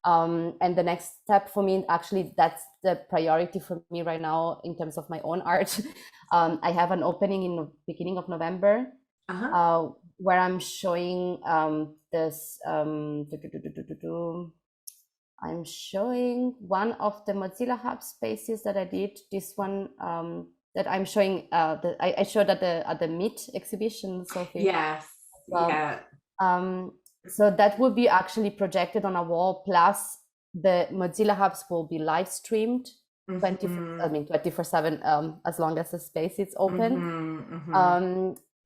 And the next step for me, actually, that's the priority for me right now in terms of my own art. I have an opening in the beginning of November where I'm showing this. I'm showing one of the Mozilla Hub spaces that I did. This one that I'm showing. I showed at the Meet exhibition, Sophie. Yes. So that will be actually projected on a wall, plus the Mozilla Hubs will be live streamed 24/7, as long as the space is open.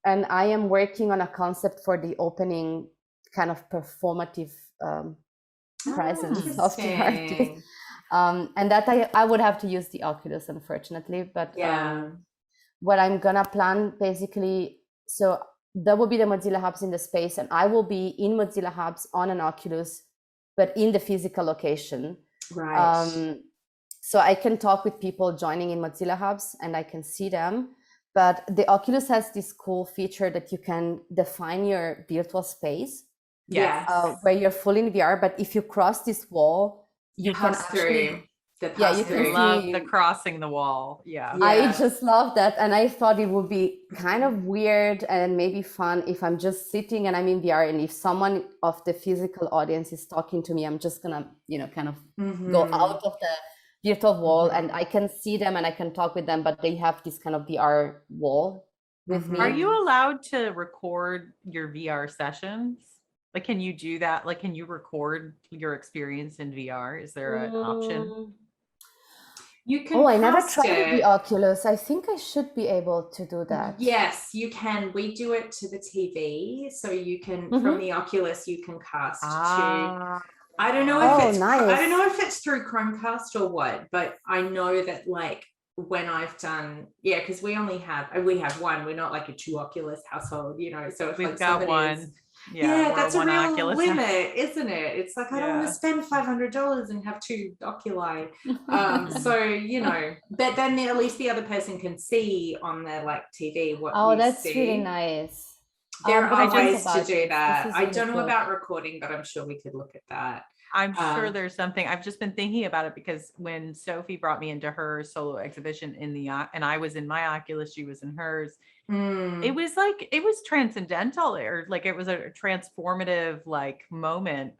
And I am working on a concept for the opening, kind of performative presence of the artist. And that I would have to use the Oculus, unfortunately. But what I'm gonna plan basically, so there will be the Mozilla Hubs in the space, and I will be in Mozilla Hubs on an Oculus, but in the physical location. Right. So I can talk with people joining in Mozilla Hubs and I can see them. But the Oculus has this cool feature that you can define your virtual space. Yes. Where you're fully in VR, but if you cross this wall, you can actually... you can love the crossing the wall. I just love that, and I thought it would be kind of weird and maybe fun if I'm just sitting and I'm in VR, and if someone of the physical audience is talking to me, I'm just gonna kind of go out of the virtual wall and I can see them and I can talk with them, but they have this kind of VR wall with me. Are you allowed to record your VR sessions? Like, can you do that? Like, can you record your experience in VR? Is there an option? You can Oh, I never cast tried with the it. Oculus. I think I should be able to do that. Yes, you can. We do it to the TV, so you can from the Oculus you can cast to. I don't know if it's nice. I don't know if it's through Chromecast or what, but I know that like when I've done because we have one. We're not like a two Oculus household, you know. So if We've like got somebody one. is that's a one real Oculus. limit, isn't it? It's like I don't want to spend $500 and have two Oculi. So you know, but then at least the other person can see on their like TV what you that's see. really nice. There are ways to do that. I don't know cool. about recording, but I'm sure we could look at that. I'm sure there's something. I've just been thinking about it because when Sophie brought me into her solo exhibition and I was in my Oculus, she was in hers. It was transcendental, or like it was a transformative like moment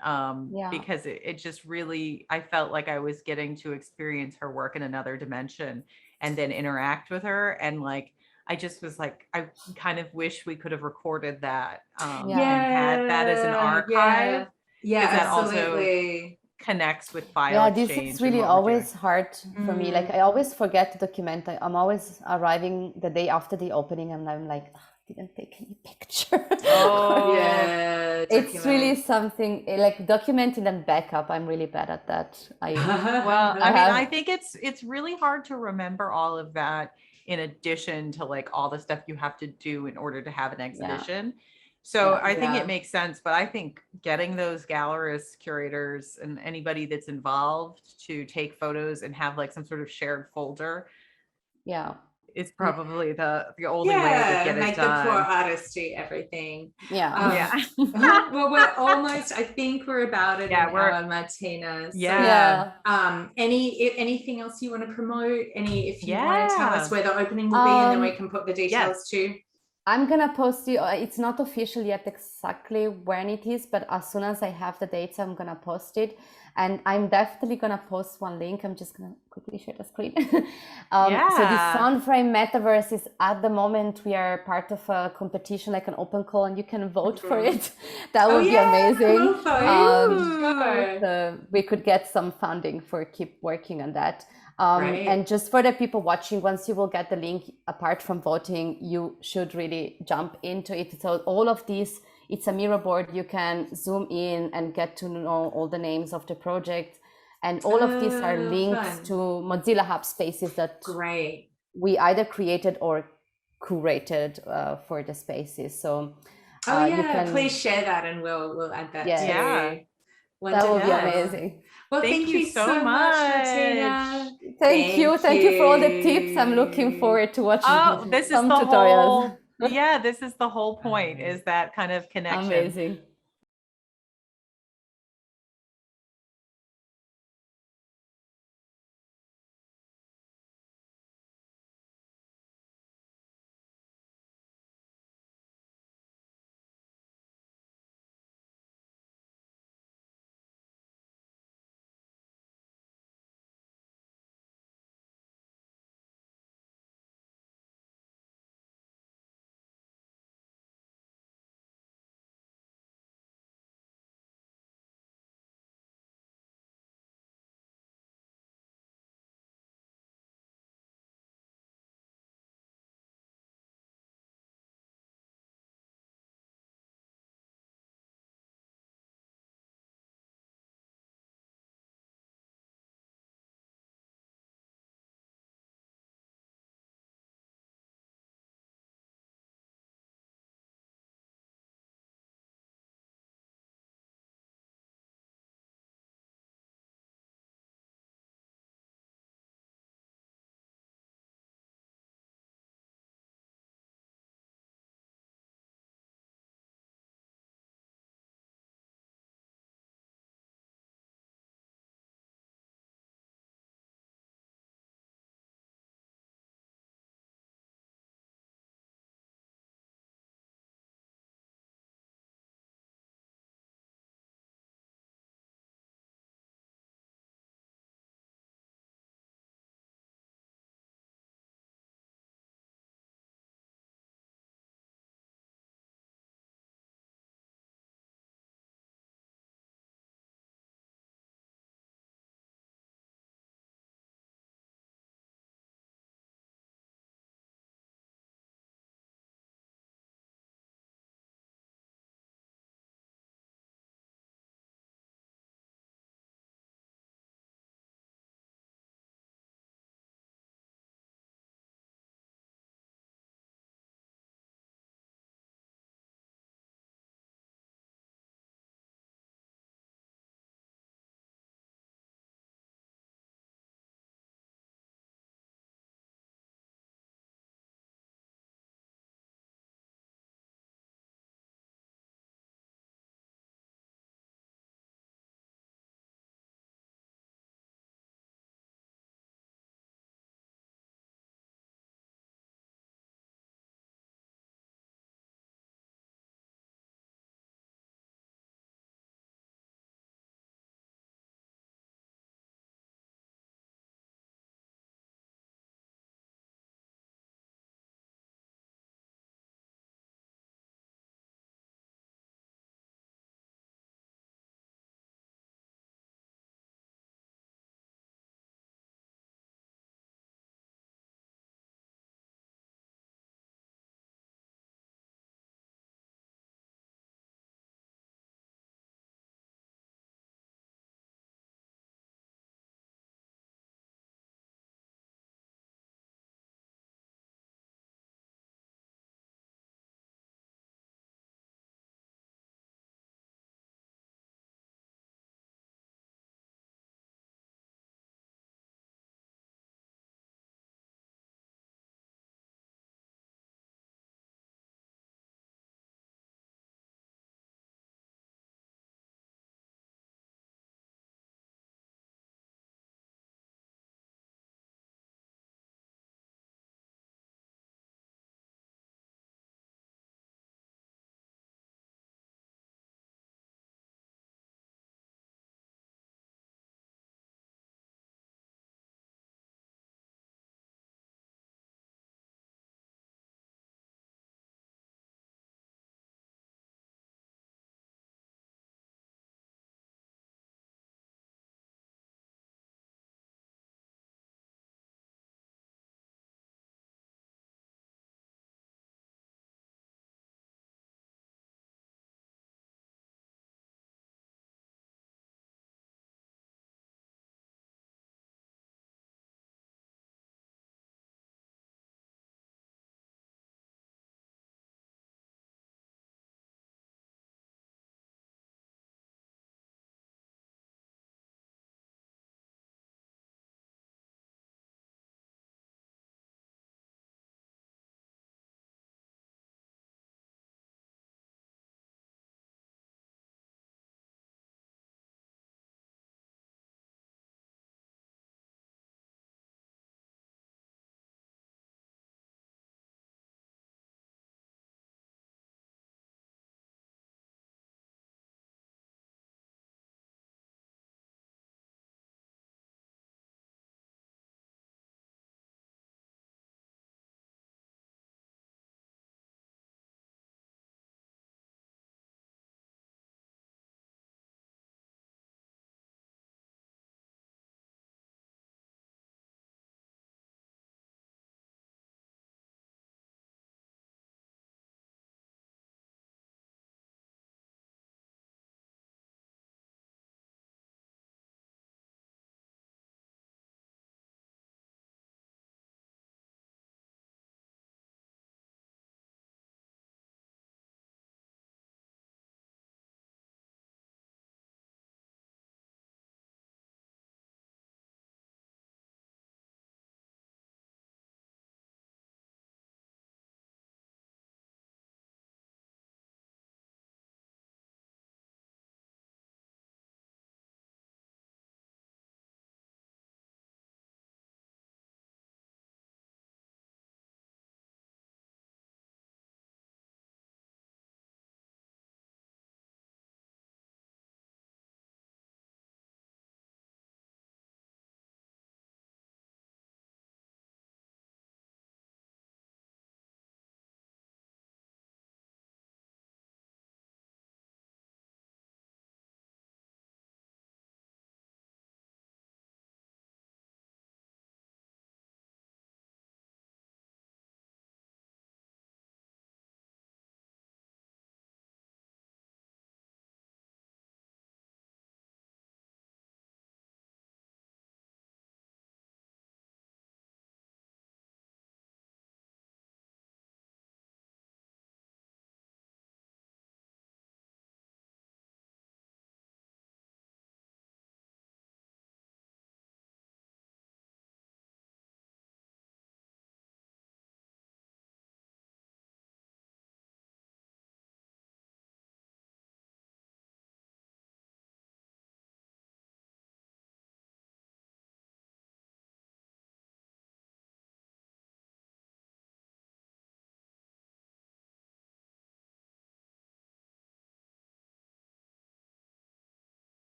because it just really, I felt like I was getting to experience her work in another dimension and then interact with her. And like, I just was like, I kind of wish we could have recorded that and had that as an archive. Yeah, that absolutely. Also connects with file exchange. This is really always hard for me. Like I always forget to document. I'm always arriving the day after the opening and I'm like, didn't take any picture. It's really something like documenting and backup. I'm really bad at that. I think it's really hard to remember all of that in addition to like all the stuff you have to do in order to have an exhibition. So I think it makes sense, but I think getting those gallerists, curators, and anybody that's involved to take photos and have like some sort of shared folder. It's probably the only way to get it make done. The poor artist do everything. Well, we're almost. I think we're about at an hour, Martina. Anything else you want to promote? If you want to tell us where the opening will be, and then we can put the details too. I'm gonna post you. It's not official yet exactly when it is, but as soon as I have the dates, I'm gonna post it. And I'm definitely gonna post one link. I'm just gonna quickly share the screen. So the Soundframe Metaverse is at the moment, we are part of a competition, like an open call, and you can vote for it. That would be amazing. So we could get some funding for keep working on that. And just for the people watching, once you will get the link, apart from voting, you should really jump into it. So all of these, it's a mirror board. You can zoom in and get to know all the names of the project. And all of these are links to Mozilla Hub spaces that we either created or curated for the spaces. So please share that and we'll add that too. That would be amazing. Well, thank you so much, Martina. Thank you for all the tips. I'm looking forward to watching some tutorials. This is the whole point, is that kind of connection. Amazing.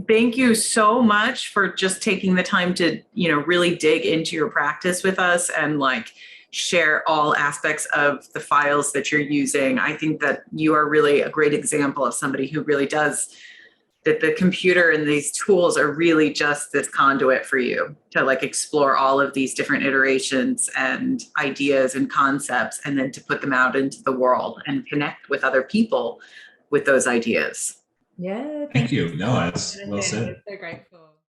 Thank you so much for just taking the time to, really dig into your practice with us and like share all aspects of the files that you're using. I think that you are really a great example of somebody who really does, that the computer and these tools are really just this conduit for you to like explore all of these different iterations and ideas and concepts, and then to put them out into the world and connect with other people with those ideas. Yeah. Thank you. No, that's well said. So grateful.